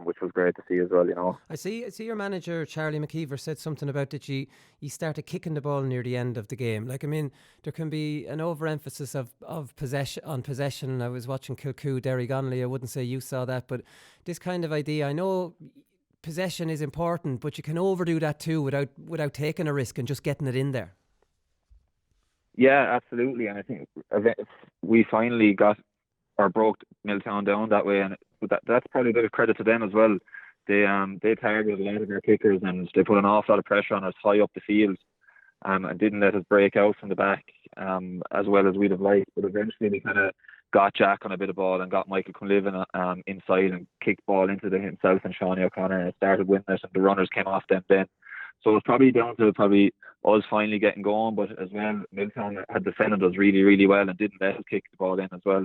which was great to see as well. I see your manager Charlie McKeever said something about that you started kicking the ball near the end of the game. Like, I mean, there can be an overemphasis of possession. I was watching Kilcoo, Derrygonnelly. I wouldn't say you saw that, but this kind of idea, I know possession is important, but you can overdo that too without taking a risk and just getting it in there. Yeah, absolutely. And I think we finally broke Milltown down that way, and that's probably a bit of credit to them as well. They targeted a lot of their kickers, and they put an awful lot of pressure on us high up the field, and didn't let us break out from the back as well as we'd have liked. But eventually they kind of got Jack on a bit of ball and got Michael Cunliffe inside and kicked ball into himself and Sean O'Connor, and started winning it, and the runners came off them then. So it's probably down to us finally getting going, but as well, Milltown had defended us really, really well and didn't let us kick the ball in as well.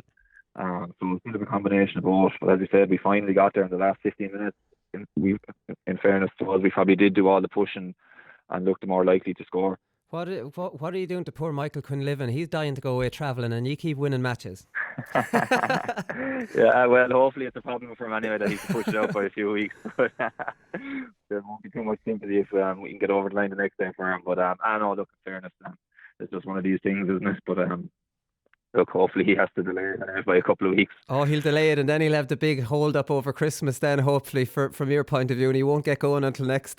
So it's a bit of a combination of both. But as you said, we finally got there in the last 15 minutes. In fairness to us, we probably did do all the pushing and looked more likely to score. What are you doing to poor Michael Quinlivan? He's dying to go away travelling, and you keep winning matches. Yeah, well, hopefully it's a problem for him anyway that he can push it out by a few weeks. But there won't be too much sympathy if we can get over the line the next day for him. But I know, look, in fairness, it's just one of these things, isn't it? But look, hopefully he has to delay it by a couple of weeks. Oh, he'll delay it, and then he'll have the big hold up over Christmas. Then, hopefully, from your point of view, and he won't get going until next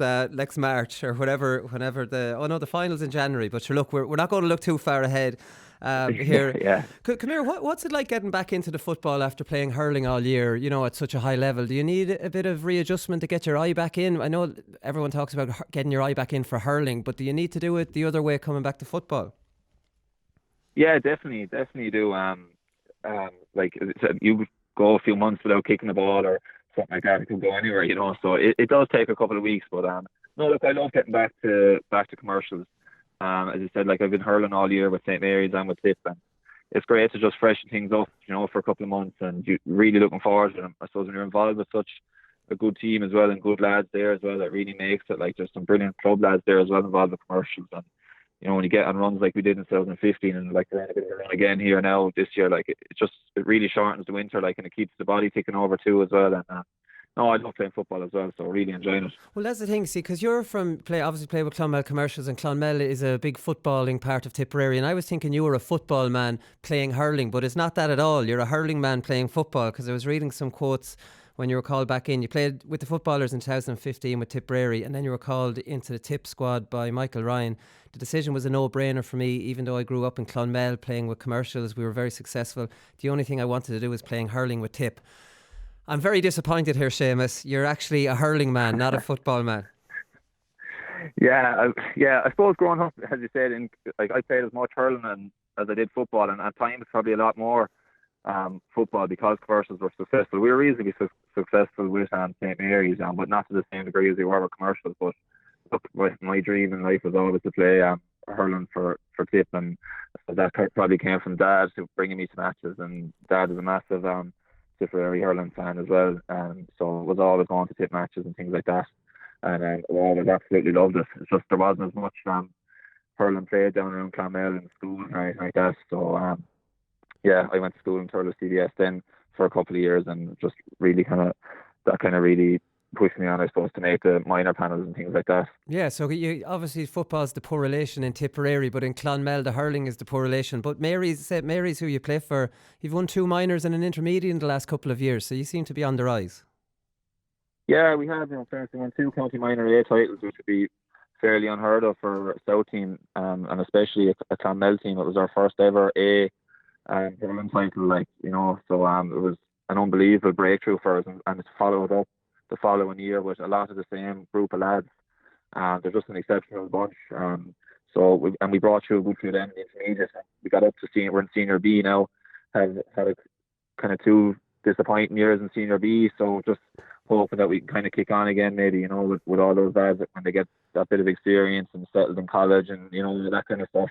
March or whenever the finals in January. But sure, look, we're not going to look too far ahead here. Yeah. Come here. What's it like getting back into the football after playing hurling all year? You know, at such a high level. Do you need a bit of readjustment to get your eye back in? I know everyone talks about getting your eye back in for hurling, but do you need to do it the other way coming back to football? Yeah, definitely do. Like you go a few months without kicking the ball or something like that, it could go anywhere, you know. So it does take a couple of weeks, but no, look, I love getting back to commercials. As I said, like I've been hurling all year with St Mary's and with Tip, and it's great to just freshen things up, you know, for a couple of months, and you really looking forward to them. I suppose when you're involved with such a good team as well and good lads there as well, that really makes it. Like there's some brilliant club lads there as well involved with commercials, and you know, when you get on runs like we did in 2015 and like we're on a bit of a run again here now this year, like it really shortens the winter, like, and it keeps the body ticking over too as well. And no, I love playing football as well, so really enjoying it. Well, that's the thing, see, because you're obviously play with Clonmel Commercials, and Clonmel is a big footballing part of Tipperary, and I was thinking you were a football man playing hurling, but it's not that at all. You're a hurling man playing football, because I was reading some quotes when you were called back in. You played with the footballers in 2015 with Tipperary, and then you were called into the Tip squad by Michael Ryan. The decision was a no-brainer for me, even though I grew up in Clonmel playing with Commercials. We were very successful. The only thing I wanted to do was playing hurling with Tip. I'm very disappointed here, Seamus. You're actually a hurling man, not a football man. Yeah. I suppose growing up, as you said, I played as much hurling as I did football, and at times probably a lot more football because commercials were successful. We were reasonably successful with St Mary's, but not to the same degree as they were with commercials. But look, my dream in life was always to play hurling for Tip, and that probably came from Dad to bringing me to matches, and Dad is a massive Tipperary hurling fan as well, and so was always going to Tip matches and things like that, and I always absolutely loved it. It's just there wasn't as much hurling played down around Clonmel in school and anything like that, so I went to school in Turles CDS then for a couple of years, and just really really pushed me on, I suppose, to make the minor panels and things like that. Yeah, so you obviously football's the poor relation in Tipperary, but in Clonmel the hurling is the poor relation. But Mary's who you play for, you've won 2 minors and an intermediate in the last couple of years, so you seem to be on the rise. Yeah, we have, we won 2 county minor A titles, which would be fairly unheard of for a South team, and especially a Clonmel team. It was our first ever A hurling title, so it was an unbelievable breakthrough for us, and it's followed up the following year with a lot of the same group of lads. They're just an exceptional bunch. We brought through a good few of them in the intermediate. We got up to we're in Senior B now. Have had a kind of 2 disappointing years in Senior B, so just hoping that we can kind of kick on again, maybe, with all those lads when they get that bit of experience and settled in college and, that kind of stuff.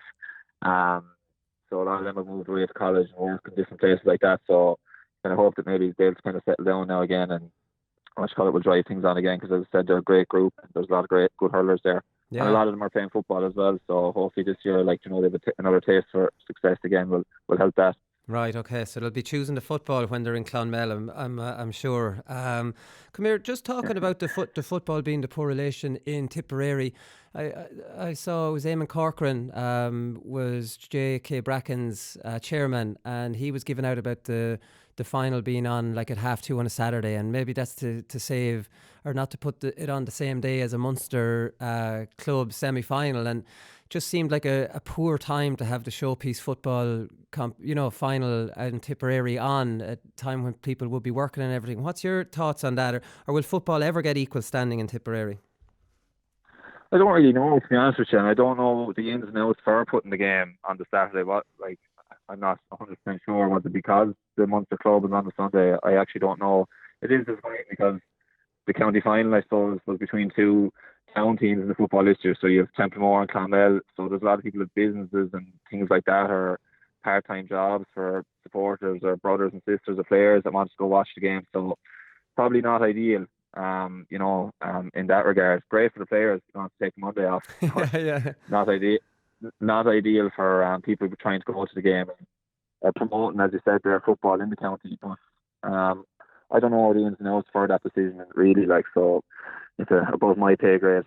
So a lot of them have moved away to college and work in different places like that. So kind of hope that maybe they'll kind of settle down now again, and will drive things on again, because as I said, they're a great group and there's a lot of great good hurlers there. Yeah. And a lot of them are playing football as well, so hopefully this year, they have another taste for success again will help that. Right, okay, so they'll be choosing the football when they're in Clonmel, I'm sure. Come here, just talking about the football being the poor relation in Tipperary. I saw it was Eamon Corcoran was J.K. Bracken's chairman, and he was giving out about the final being on at 2:30 on a Saturday, and maybe that's to save, or not to put it on the same day as a Munster club semi-final, and just seemed like a poor time to have the showpiece football final in Tipperary on at a time when people would be working and everything. What's your thoughts on that, or will football ever get equal standing in Tipperary? I don't really know, to be honest with you, and I don't know the ins and outs for putting the game on the Saturday. I'm not 100% sure. Was it because the Munster club was on the Sunday? I actually don't know. It is disappointing because the county final, I suppose, was between 2 town teams in the football this year. So you have Templemore and Clonmel. So there's a lot of people with businesses and things like that, or part-time jobs for supporters or brothers and sisters of players that want to go watch the game. So probably not ideal. In that regard. Great for the players, you want to take Monday off. Yeah. Not ideal. not ideal for people trying to go to the game and promoting, as you said, their football in the county. But I don't know the ins and outs for that decision, really. Like, so it's above my pay grade.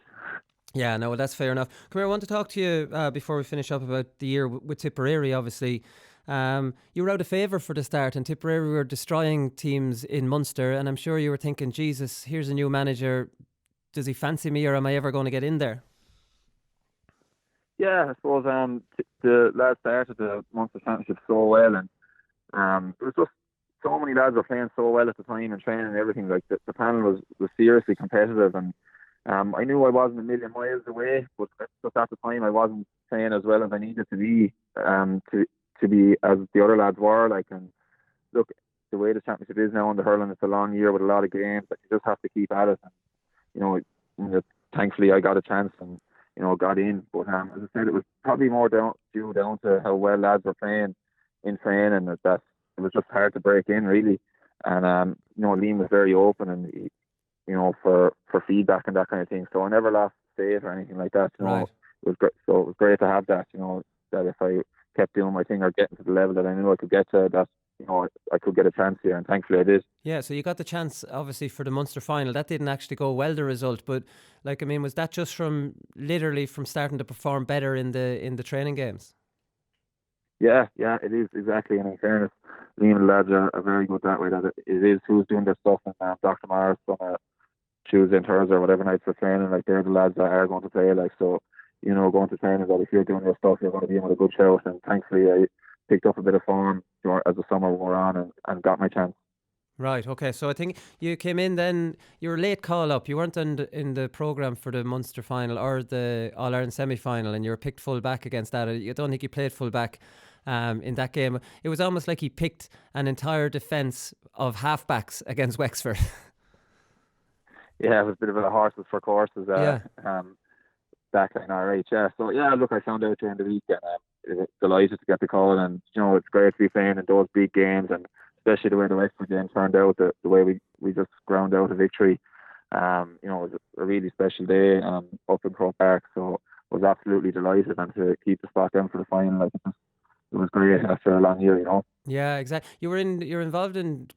Yeah, no, well, that's fair enough. Come here, I want to talk to you before we finish up about the year with Tipperary, obviously. You were out of favour for the start, and Tipperary were destroying teams in Munster, and I'm sure you were thinking, Jesus, here's a new manager. Does he fancy me, or am I ever going to get in there? Yeah, I suppose the lads started the Munster Championship so well, and it was just so many lads were playing so well at the time and training and everything. Like the panel was seriously competitive, and I knew I wasn't a million miles away, but just at the time I wasn't playing as well as I needed to be to be as the other lads were. Like, and look, the way the championship is now in the hurling, it's a long year with a lot of games. Like, you just have to keep at it, and thankfully I got a chance and got in. But as I said, it was probably more down to how well lads were playing in training, that it was just hard to break in, really. And Liam was very open, and he, for feedback and that kind of thing. So I never lost faith or anything like that. Right. It was great. So it was great to have that. That if I kept doing my thing or getting to the level that I knew I could get to, that I could get a chance here, and thankfully I did. Yeah, so you got the chance, obviously, for the Munster final. That didn't actually go well, the result, but was that just from literally from starting to perform better in the training games? Yeah, it is, exactly. And in fairness, Liam and the lads are very good that way. That it is who's doing their stuff, and Dr. Morris on a Tuesday and Thursday or whatever nights for training. Like, they're the lads that are going to play. Like, so going to training, that if you're doing your stuff, you're going to be in with a good shout. And thankfully, I picked up a bit of form as the summer wore on and got my chance. Right, okay. So I think you came in then, you were late call up. You weren't in the programme for the Munster final or the All-Ireland semi-final, and you were picked full back against that. I don't think you played full back in that game. It was almost like he picked an entire defence of halfbacks against Wexford. Yeah, it was a bit of a horses for courses. Backline, all right. Yeah. So yeah, look, I found out during the week, and delighted to get the call, and it's great to be playing in those big games, and especially the way the Wexford game turned out, the way we just ground out a victory. It was a really special day up in Croke Park, so I was absolutely delighted, and to keep the spot down for the final, like, it was great after a long year, Yeah, exactly. You're involved in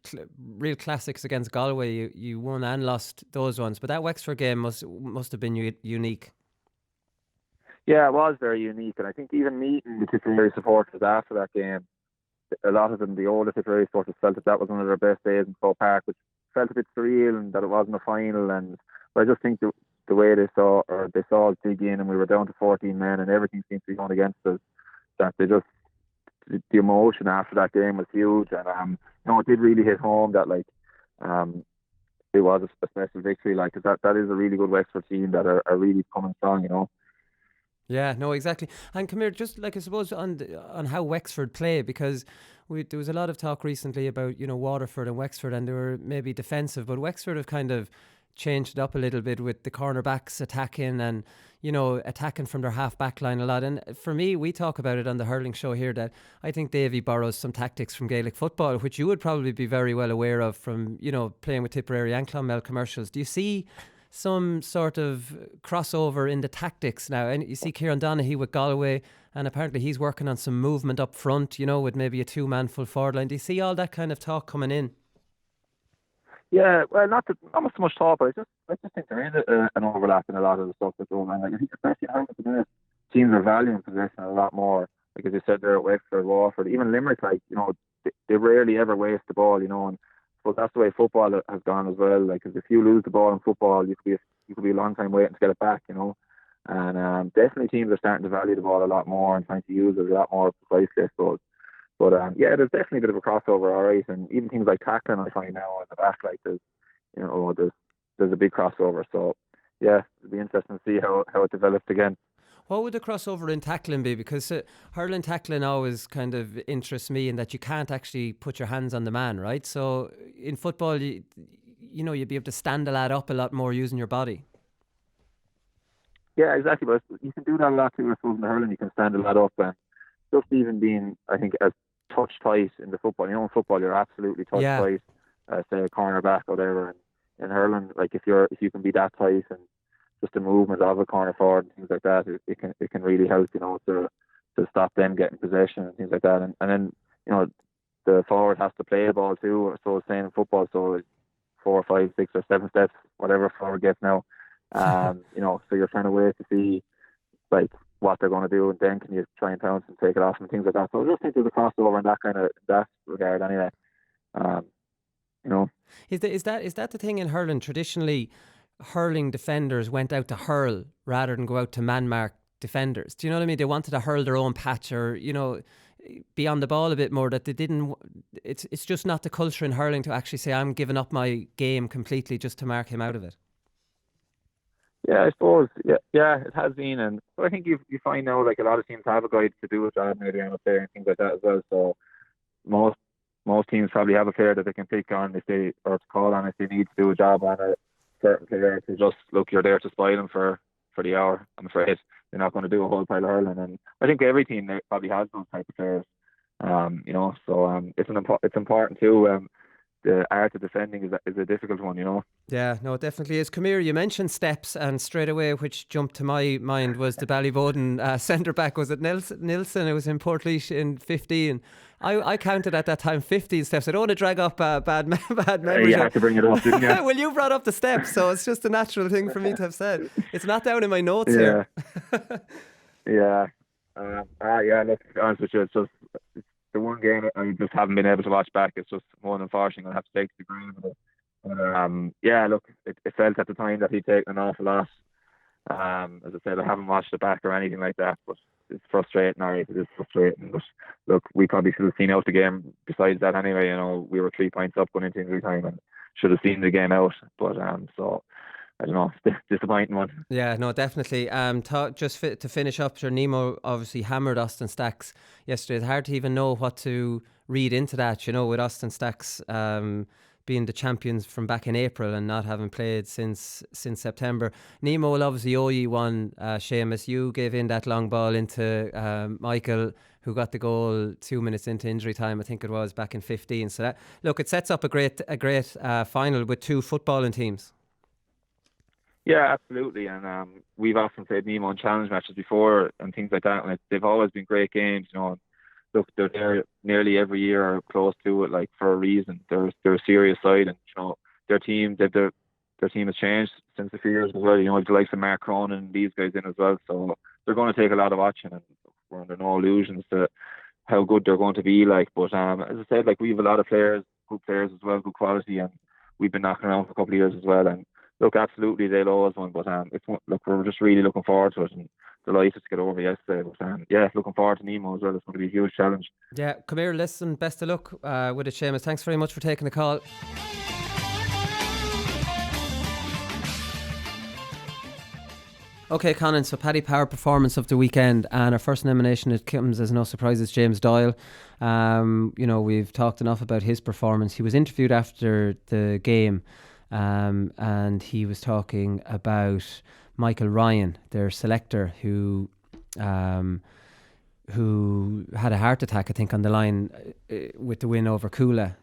real classics against Galway. You won and lost those ones, but that Wexford game must have been unique. Yeah, it was very unique, and I think even meeting the Tipperary supporters after that game, a lot of them, the older Tipperary supporters, felt that was one of their best days in Croke Park, which felt a bit surreal, and that it wasn't a final. But I just think the way they saw us dig in, and we were down to 14 men, and everything seemed to be going against us, that the emotion after that game was huge, and it did really hit home that it was a special victory, because that is a really good Wexford team that are really coming strong, Yeah, no, exactly. And come here, just I suppose on how Wexford play, because there was a lot of talk recently about Waterford and Wexford, and they were maybe defensive, but Wexford have kind of changed it up a little bit with the cornerbacks attacking and attacking from their half back line a lot. And for me, we talk about it on the hurling show here, that I think Davy borrows some tactics from Gaelic football, which you would probably be very well aware of from playing with Tipperary and Clonmel Commercials. Do you see some sort of crossover in the tactics now? And you see Kieran Donaghy with Galway, and apparently he's working on some movement up front, with maybe a two-man full forward line. Do you see all that kind of talk coming in? Yeah, well, not so much talk, but I just think there is an overlap in a lot of the stuff that's going on. Like, I think especially in at the minute, teams are valuing possession a lot more. Like, as you said there at Wexford, Waterford, even Limerick, they rarely ever waste the ball, and but that's the way football has gone as well. Like, if you lose the ball in football, you could be a long time waiting to get it back, And definitely teams are starting to value the ball a lot more and trying to use it a lot more precisely, I suppose. But yeah, there's definitely a bit of a crossover, all right. And even things like tackling, I find now in the back, there's a big crossover. So yeah, it'll be interesting to see how it develops again. What would the crossover in tackling be? Because hurling tackling always kind of interests me in that you can't actually put your hands on the man, right? So in football, you'd be able to stand a lad up a lot more using your body. Yeah, exactly. But you can do that a lot too, I suppose, in the hurling. You can stand a lad up, and just even being, I think, as touch tight in the football. In football, you're absolutely touch tight, say a cornerback or whatever. And in hurling, like, if you can be that tight and just the movement of a corner forward and things like that, it can really help, to stop them getting possession and things like that. And then, the forward has to play the ball too. So it's saying in football, so it's 4, 5, 6 or 7 steps, whatever forward gets now. So you're trying to wait to see like what they're going to do, and then can you try and pounce and take it off and things like that. So I just think there's a crossover in that regard anyway. Is that the thing in hurling? Traditionally, hurling defenders went out to hurl rather than go out to man mark defenders. Do you know what I mean? They wanted to hurl their own patch, or be on the ball a bit more. That they didn't. It's just not the culture in hurling to actually say, I'm giving up my game completely just to mark him out of it. Yeah, I suppose. Yeah, it has been, and so I think you find now like a lot of teams have a guide to do a job maybe on a player and things like that as well. So most teams probably have a player that they can pick on or to call on if they need to do a job on a certain player, to just look, you're there to spoil them for the hour. I'm afraid they're not going to do a whole pile of hurling, and I think every team there probably has those type of players. So it's important too. The art of defending is a difficult one, Yeah, no, it definitely is. Come here, you mentioned steps, and straight away, which jumped to my mind was the Ballyboden centre back. Was it Nilsson? It was in Portlaoise in 15. I counted at that time 15 steps. I don't want to drag up bad memories. You had to bring it up, didn't you? Well, you brought up the steps, so it's just a natural thing for me to have said. It's not down in my notes here. Yeah. Look, to be honest with you, it's the one game I just haven't been able to watch back. It's just more than unfortunate. I'll have to take the grave of it. But, look, it felt at the time that he'd taken an awful lot. As I said, I haven't watched it back or anything like that, but it's frustrating. It is frustrating. But look, we probably should have seen out the game. Besides that, anyway, we were 3 points up going into injury time and should have seen the game out. But so I don't know, disappointing one. Yeah, no, definitely. To finish up, sure, Nemo obviously hammered Austin Stacks yesterday. It's hard to even know what to read into that, with Austin Stacks being the champions from back in April and not having played since September. Nemo will obviously owe you one, Seamus. You gave in that long ball into Michael, who got the goal 2 minutes into injury time, I think it was, back in 15. So that, look, it sets up a great final with two footballing teams. Yeah, absolutely. And we've often played Nemo in challenge matches before and things like that, and they've always been great games. Look, they're there nearly every year or close to it, like, for a reason. They're a serious side, and their team has changed since a few years as well. The likes of Mark Conan and these guys in as well. So they're going to take a lot of watching, and we're under no illusions to how good they're going to be. Like, but as I said, like, we have a lot of players, good players as well, good quality, and we've been knocking around for a couple of years as well. And look, absolutely, they'll always win, but we're just really looking forward to it and delighted to get over yesterday. But looking forward to Nemo as well. It's going to be a huge challenge. Yeah, come here, listen, best of luck with it, Seamus. Thanks very much for taking the call. Okay, Conan, so Paddy Power performance of the weekend, and our first nomination, it comes as no surprise, is James Doyle. We've talked enough about his performance. He was interviewed after the game, and he was talking about Michael Ryan, their selector, who had a heart attack, I think, on the line with the win over Kula,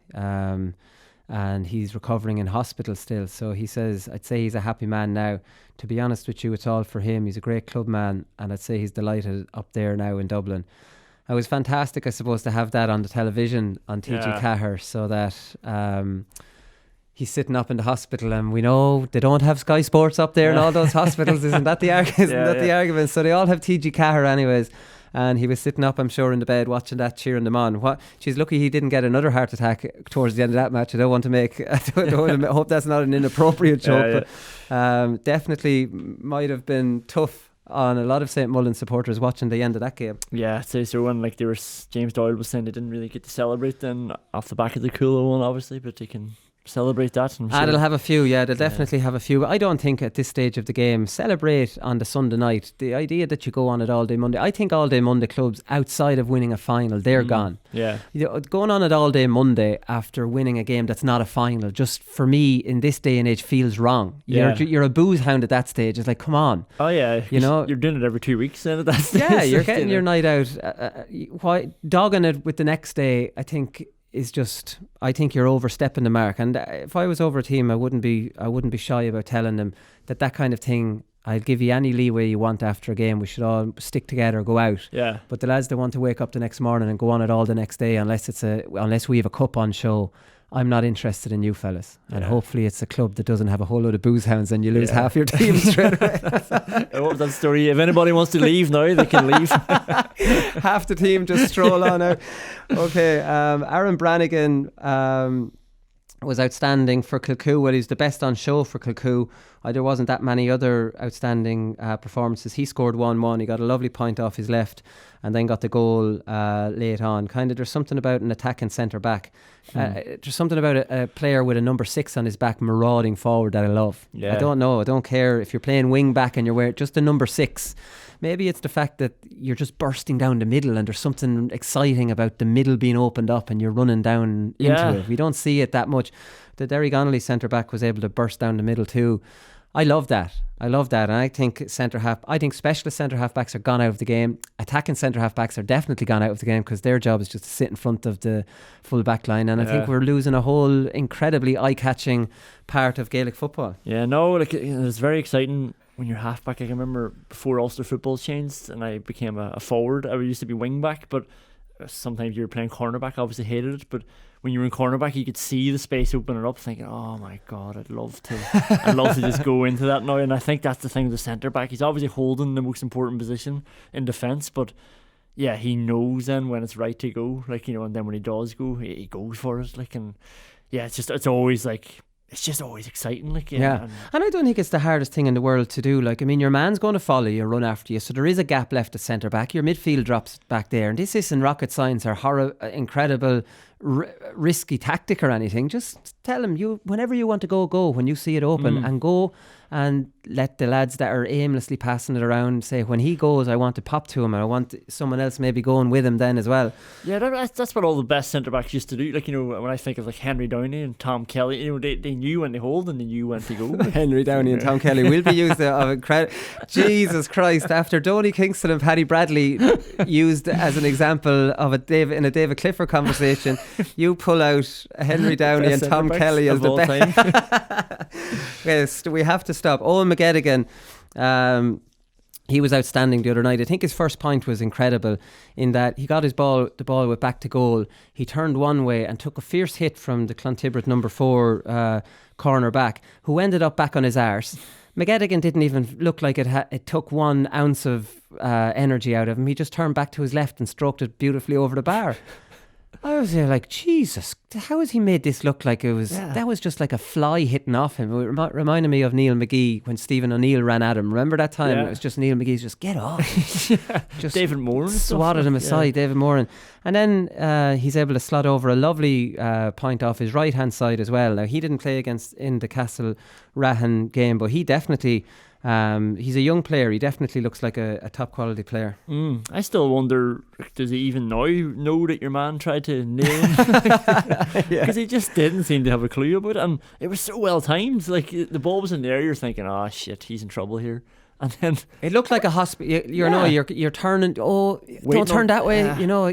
and he's recovering in hospital still. So he says, I'd say he's a happy man now. To be honest with you, it's all for him. He's a great club man, and I'd say he's delighted up there now in Dublin. It was fantastic, I suppose, to have that on the television on TG Cahir, so that he's sitting up in the hospital, and we know they don't have Sky Sports up there in all those hospitals. Isn't that the argument? So they all have TG Cahir anyways. And he was sitting up, I'm sure, in the bed watching that, cheering them on. She's lucky he didn't get another heart attack towards the end of that match. I hope that's not an inappropriate joke, but definitely might have been tough on a lot of St. Mullins supporters watching the end of that game. Yeah, so when James Doyle was saying they didn't really get to celebrate then off the back of the cooler one, obviously, but they can celebrate that. They'll have a few, they'll definitely have a few. I don't think at this stage of the game, celebrate on the Sunday night. The idea that you go on it all day Monday, I think all day Monday clubs, outside of winning a final, they're gone. Yeah. Going on it all day Monday after winning a game that's not a final, just for me in this day and age, feels wrong. You're a booze hound at that stage. It's like, come on. Oh yeah, you're doing it every 2 weeks then at that stage. Yeah, you're getting your night out. Dogging it with the next day, I think you're overstepping the mark. And if I was over a team, I wouldn't be shy about telling them that kind of thing I'll give you any leeway you want after a game. We should all stick together, go out. Yeah. But the lads that want to wake up the next morning and go on it all the next day, unless we have a cup on show, I'm not interested in you fellas. And hopefully it's a club that doesn't have a whole load of booze hounds and you lose half your team straight away. I hope that story. If anybody wants to leave now, they can leave. Half the team just stroll on out. Okay, Aaron Brannigan was outstanding for Kilcoo. Well, he's the best on show for Kilcoo. There wasn't that many other outstanding performances. He scored 1-1. He got a lovely point off his left and then got the goal late on. Kind of, there's something about an attacking centre back. There's something about a player with a number 6 on his back marauding forward that I love. Yeah. I don't know. I don't care if you're playing wing back and you're wearing just the number 6. Maybe it's the fact that you're just bursting down the middle and there's something exciting about the middle being opened up and you're running down into it. We don't see it that much. The Derrygonnelly centre back was able to burst down the middle too. I love that. And I think specialist centre half backs are gone out of the game. Attacking centre half backs are definitely gone out of the game because their job is just to sit in front of the full back line. And I think we're losing a whole incredibly eye-catching part of Gaelic football. Yeah, no, it's very exciting when you're half back. I can remember before Ulster football changed and I became a forward. I used to be wing back, but sometimes you were playing cornerback. I obviously hated it, but when you were in cornerback, you could see the space opening up, thinking, "Oh my God, I'd love to just go into that now." And I think that's the thing with the centre back. He's obviously holding the most important position in defence, but yeah, he knows then when it's right to go, and then when he does go, he goes for it, and yeah, it's always exciting, And I don't think it's the hardest thing in the world to do. Your man's going to follow you, run after you, so there is a gap left at centre back. Your midfield drops back there, and this isn't rocket science or incredible risky tactic or anything. Just tell him whenever you want to go when you see it open, and go and let the lads that are aimlessly passing it around say, when he goes, I want to pop to him, and I want someone else maybe going with him then as well. Yeah, that's what all the best centre backs used to do. When I think of Henry Downey and Tom Kelly, they knew when to hold and they knew when to go. Henry Downey and Tom Kelly will be used of incredible. Jesus Christ! After Donny Kingston and Paddy Bradley used as an example of in a David Clifford conversation, you pull out Henry Downey and Tom Kelly as the best. Yes, we have to stop. Owen McGettigan, he was outstanding the other night. I think his first point was incredible in that he got the ball with back to goal. He turned one way and took a fierce hit from the Clontibbert number 4 corner back, who ended up back on his arse. McGettigan didn't even look like it took 1 ounce of energy out of him. He just turned back to his left and stroked it beautifully over the bar. I was there like, Jesus, how has he made this look like it was? Yeah. That was just like a fly hitting off him. It reminded me of Neil McGee when Stephen O'Neill ran at him. Remember that time? Yeah. It was just Neil McGee's just get off. Just David Moran swatted him aside, David Moran. And then he's able to slot over a lovely point off his right hand side as well. Now he didn't play in the Castle Rahan game, but he definitely. He's a young player. He definitely looks like a top quality player. I still wonder, does he even know that your man tried to nail him? Because he just didn't seem to have a clue about it, and it was so well timed. The ball was in the air, you're thinking, oh shit, he's in trouble here. And then it looked like a hospital. You're turning. Oh, don't turn that way.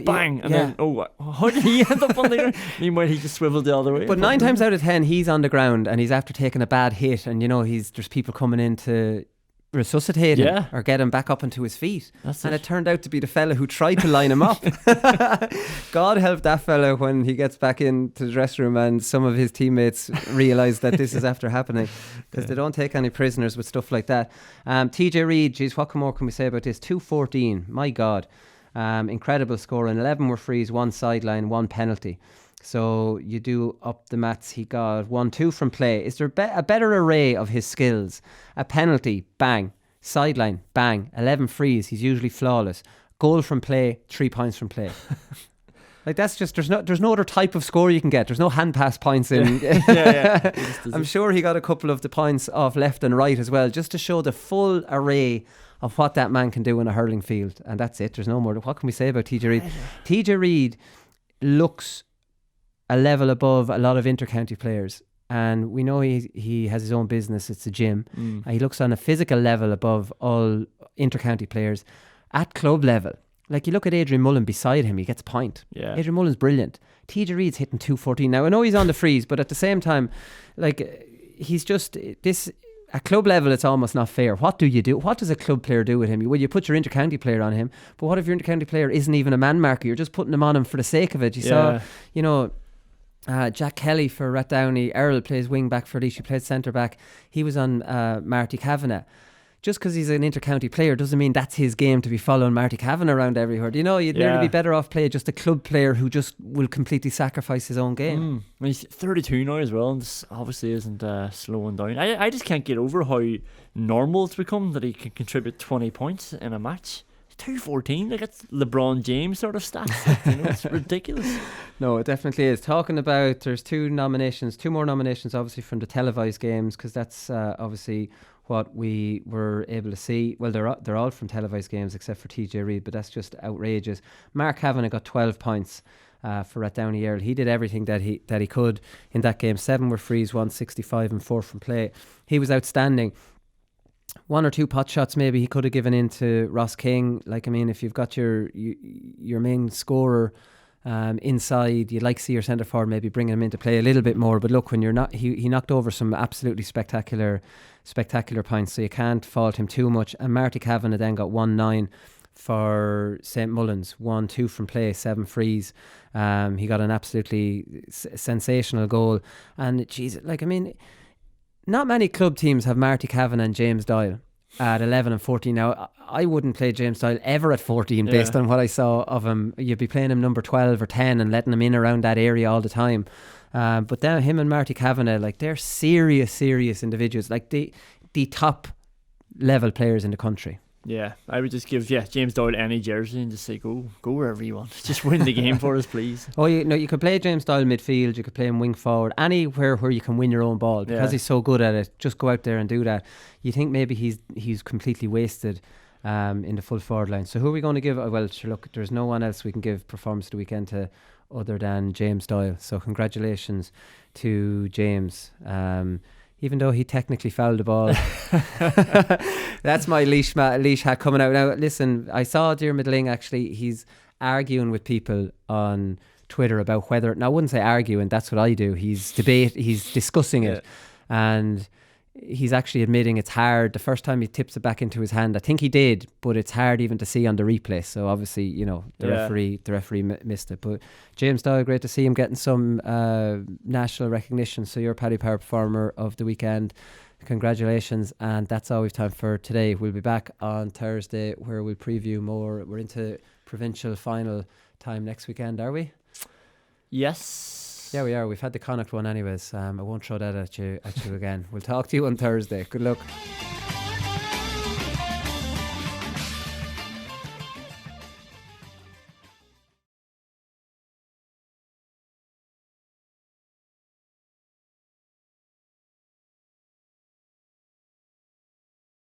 Bang, and then how did he end up on the ground? Meanwhile, he just swiveled the other way. But 9 times out of 10, he's on the ground and he's after taking a bad hit, and there's people coming in to resuscitate him or get him back up onto his feet. It turned out to be the fella who tried to line him up. God help that fella when he gets back into the dressing room and some of his teammates realise that this is after happening, because they don't take any prisoners with stuff like that. TJ Reid, geez, what more can we say about this? 214, my God. Incredible scoring. 11 were frees, 1 sideline, 1 penalty. So you do up the maths, he got 1-2 from play. Is there a better array of his skills? A penalty, bang. Sideline, bang. 11 frees, he's usually flawless. Goal from play, 3 points from play. That's just, there's no other type of score you can get. There's no hand pass points in. I'm sure he got a couple of the points off left and right as well, just to show the full array of what that man can do in a hurling field. And that's it. There's no more. What can we say about TJ Reid? TJ Reid looks a level above a lot of inter-county players, and we know he has his own business. It's a gym. He looks on a physical level above all inter-county players. At club level, you look at Adrian Mullen beside him, he gets a point. Adrian Mullen's brilliant. TJ Reid's hitting 214 now. I know he's on the freeze, but at the same time, he's just this at club level, it's almost not fair. What do you do? What does a club player do with him? Well, you put your inter-county player on him, but what if your inter-county player isn't even a man marker? You're just putting him on him for the sake of it. You saw, Jack Kelly for Rathdowney. Earl plays wing back for Laois. He played centre back. He was on Marty Kavanagh. Just because he's an inter-county player doesn't mean that's his game to be following Marty Kavanagh around everywhere. You'd nearly be better off playing just a club player who just will completely sacrifice his own game. He's 32 now as well, and this obviously isn't slowing down. I just can't get over how normal it's become that he can contribute 20 points in a match. 214, like it's LeBron James sort of stats. It's ridiculous. No, it definitely is. Talking about, there's two more nominations obviously from the televised games, because that's obviously what we were able to see. Well, they're all from televised games except for TJ Reid, but that's just outrageous. Mark Kavanagh got 12 points for Rathdowney Earl. He did everything that he could in that game. 7 were frees, 165 and 4 from play. He was outstanding. 1 or 2 pot shots maybe he could have given in to Ross King. If you've got your main scorer inside, you'd like to see your centre forward maybe bringing him into play a little bit more. But look, when you're not, he knocked over some absolutely spectacular points, so you can't fault him too much. And Marty Kavanagh then got 1-9 for St Mullins, 1-2 from play, 7 frees. He got an absolutely sensational goal. And not many club teams have Marty Kavanagh and James Doyle at 11 and 14. Now, I wouldn't play James Doyle ever at 14 based on what I saw of him. You'd be playing him number 12 or 10 and letting him in around that area all the time. But then him and Marty Kavanagh, they're serious individuals, the top level players in the country. Yeah, I would just give James Doyle any jersey and just say go wherever you want. Just win the game for us, please. Oh, you could play James Doyle midfield. You could play him wing forward, anywhere where you can win your own ball, because he's so good at it. Just go out there and do that. You think maybe he's completely wasted in the full forward line. So who are we going to give? Well, sure, look, there's no one else we can give performance of the weekend to other than James Doyle. So congratulations to James. Even though he technically fouled the ball. That's my leash hat coming out. Now, listen, I saw Diarmuid Ling, actually, he's arguing with people on Twitter about whether, now I wouldn't say arguing, that's what I do. He's discussing it. And he's actually admitting it's hard. The first time he tips it back into his hand, I think he did, but it's hard even to see on the replay. So obviously, the referee missed it. But James Doyle, great to see him getting some national recognition. So you're Paddy Power Performer of the weekend. Congratulations. And that's all we've time for today. We'll be back on Thursday where we'll preview more. We're into provincial final time next weekend, are we? Yes. Yeah, we are. We've had the Connacht one anyways. I won't throw that at you again. We'll talk to you on Thursday. Good luck.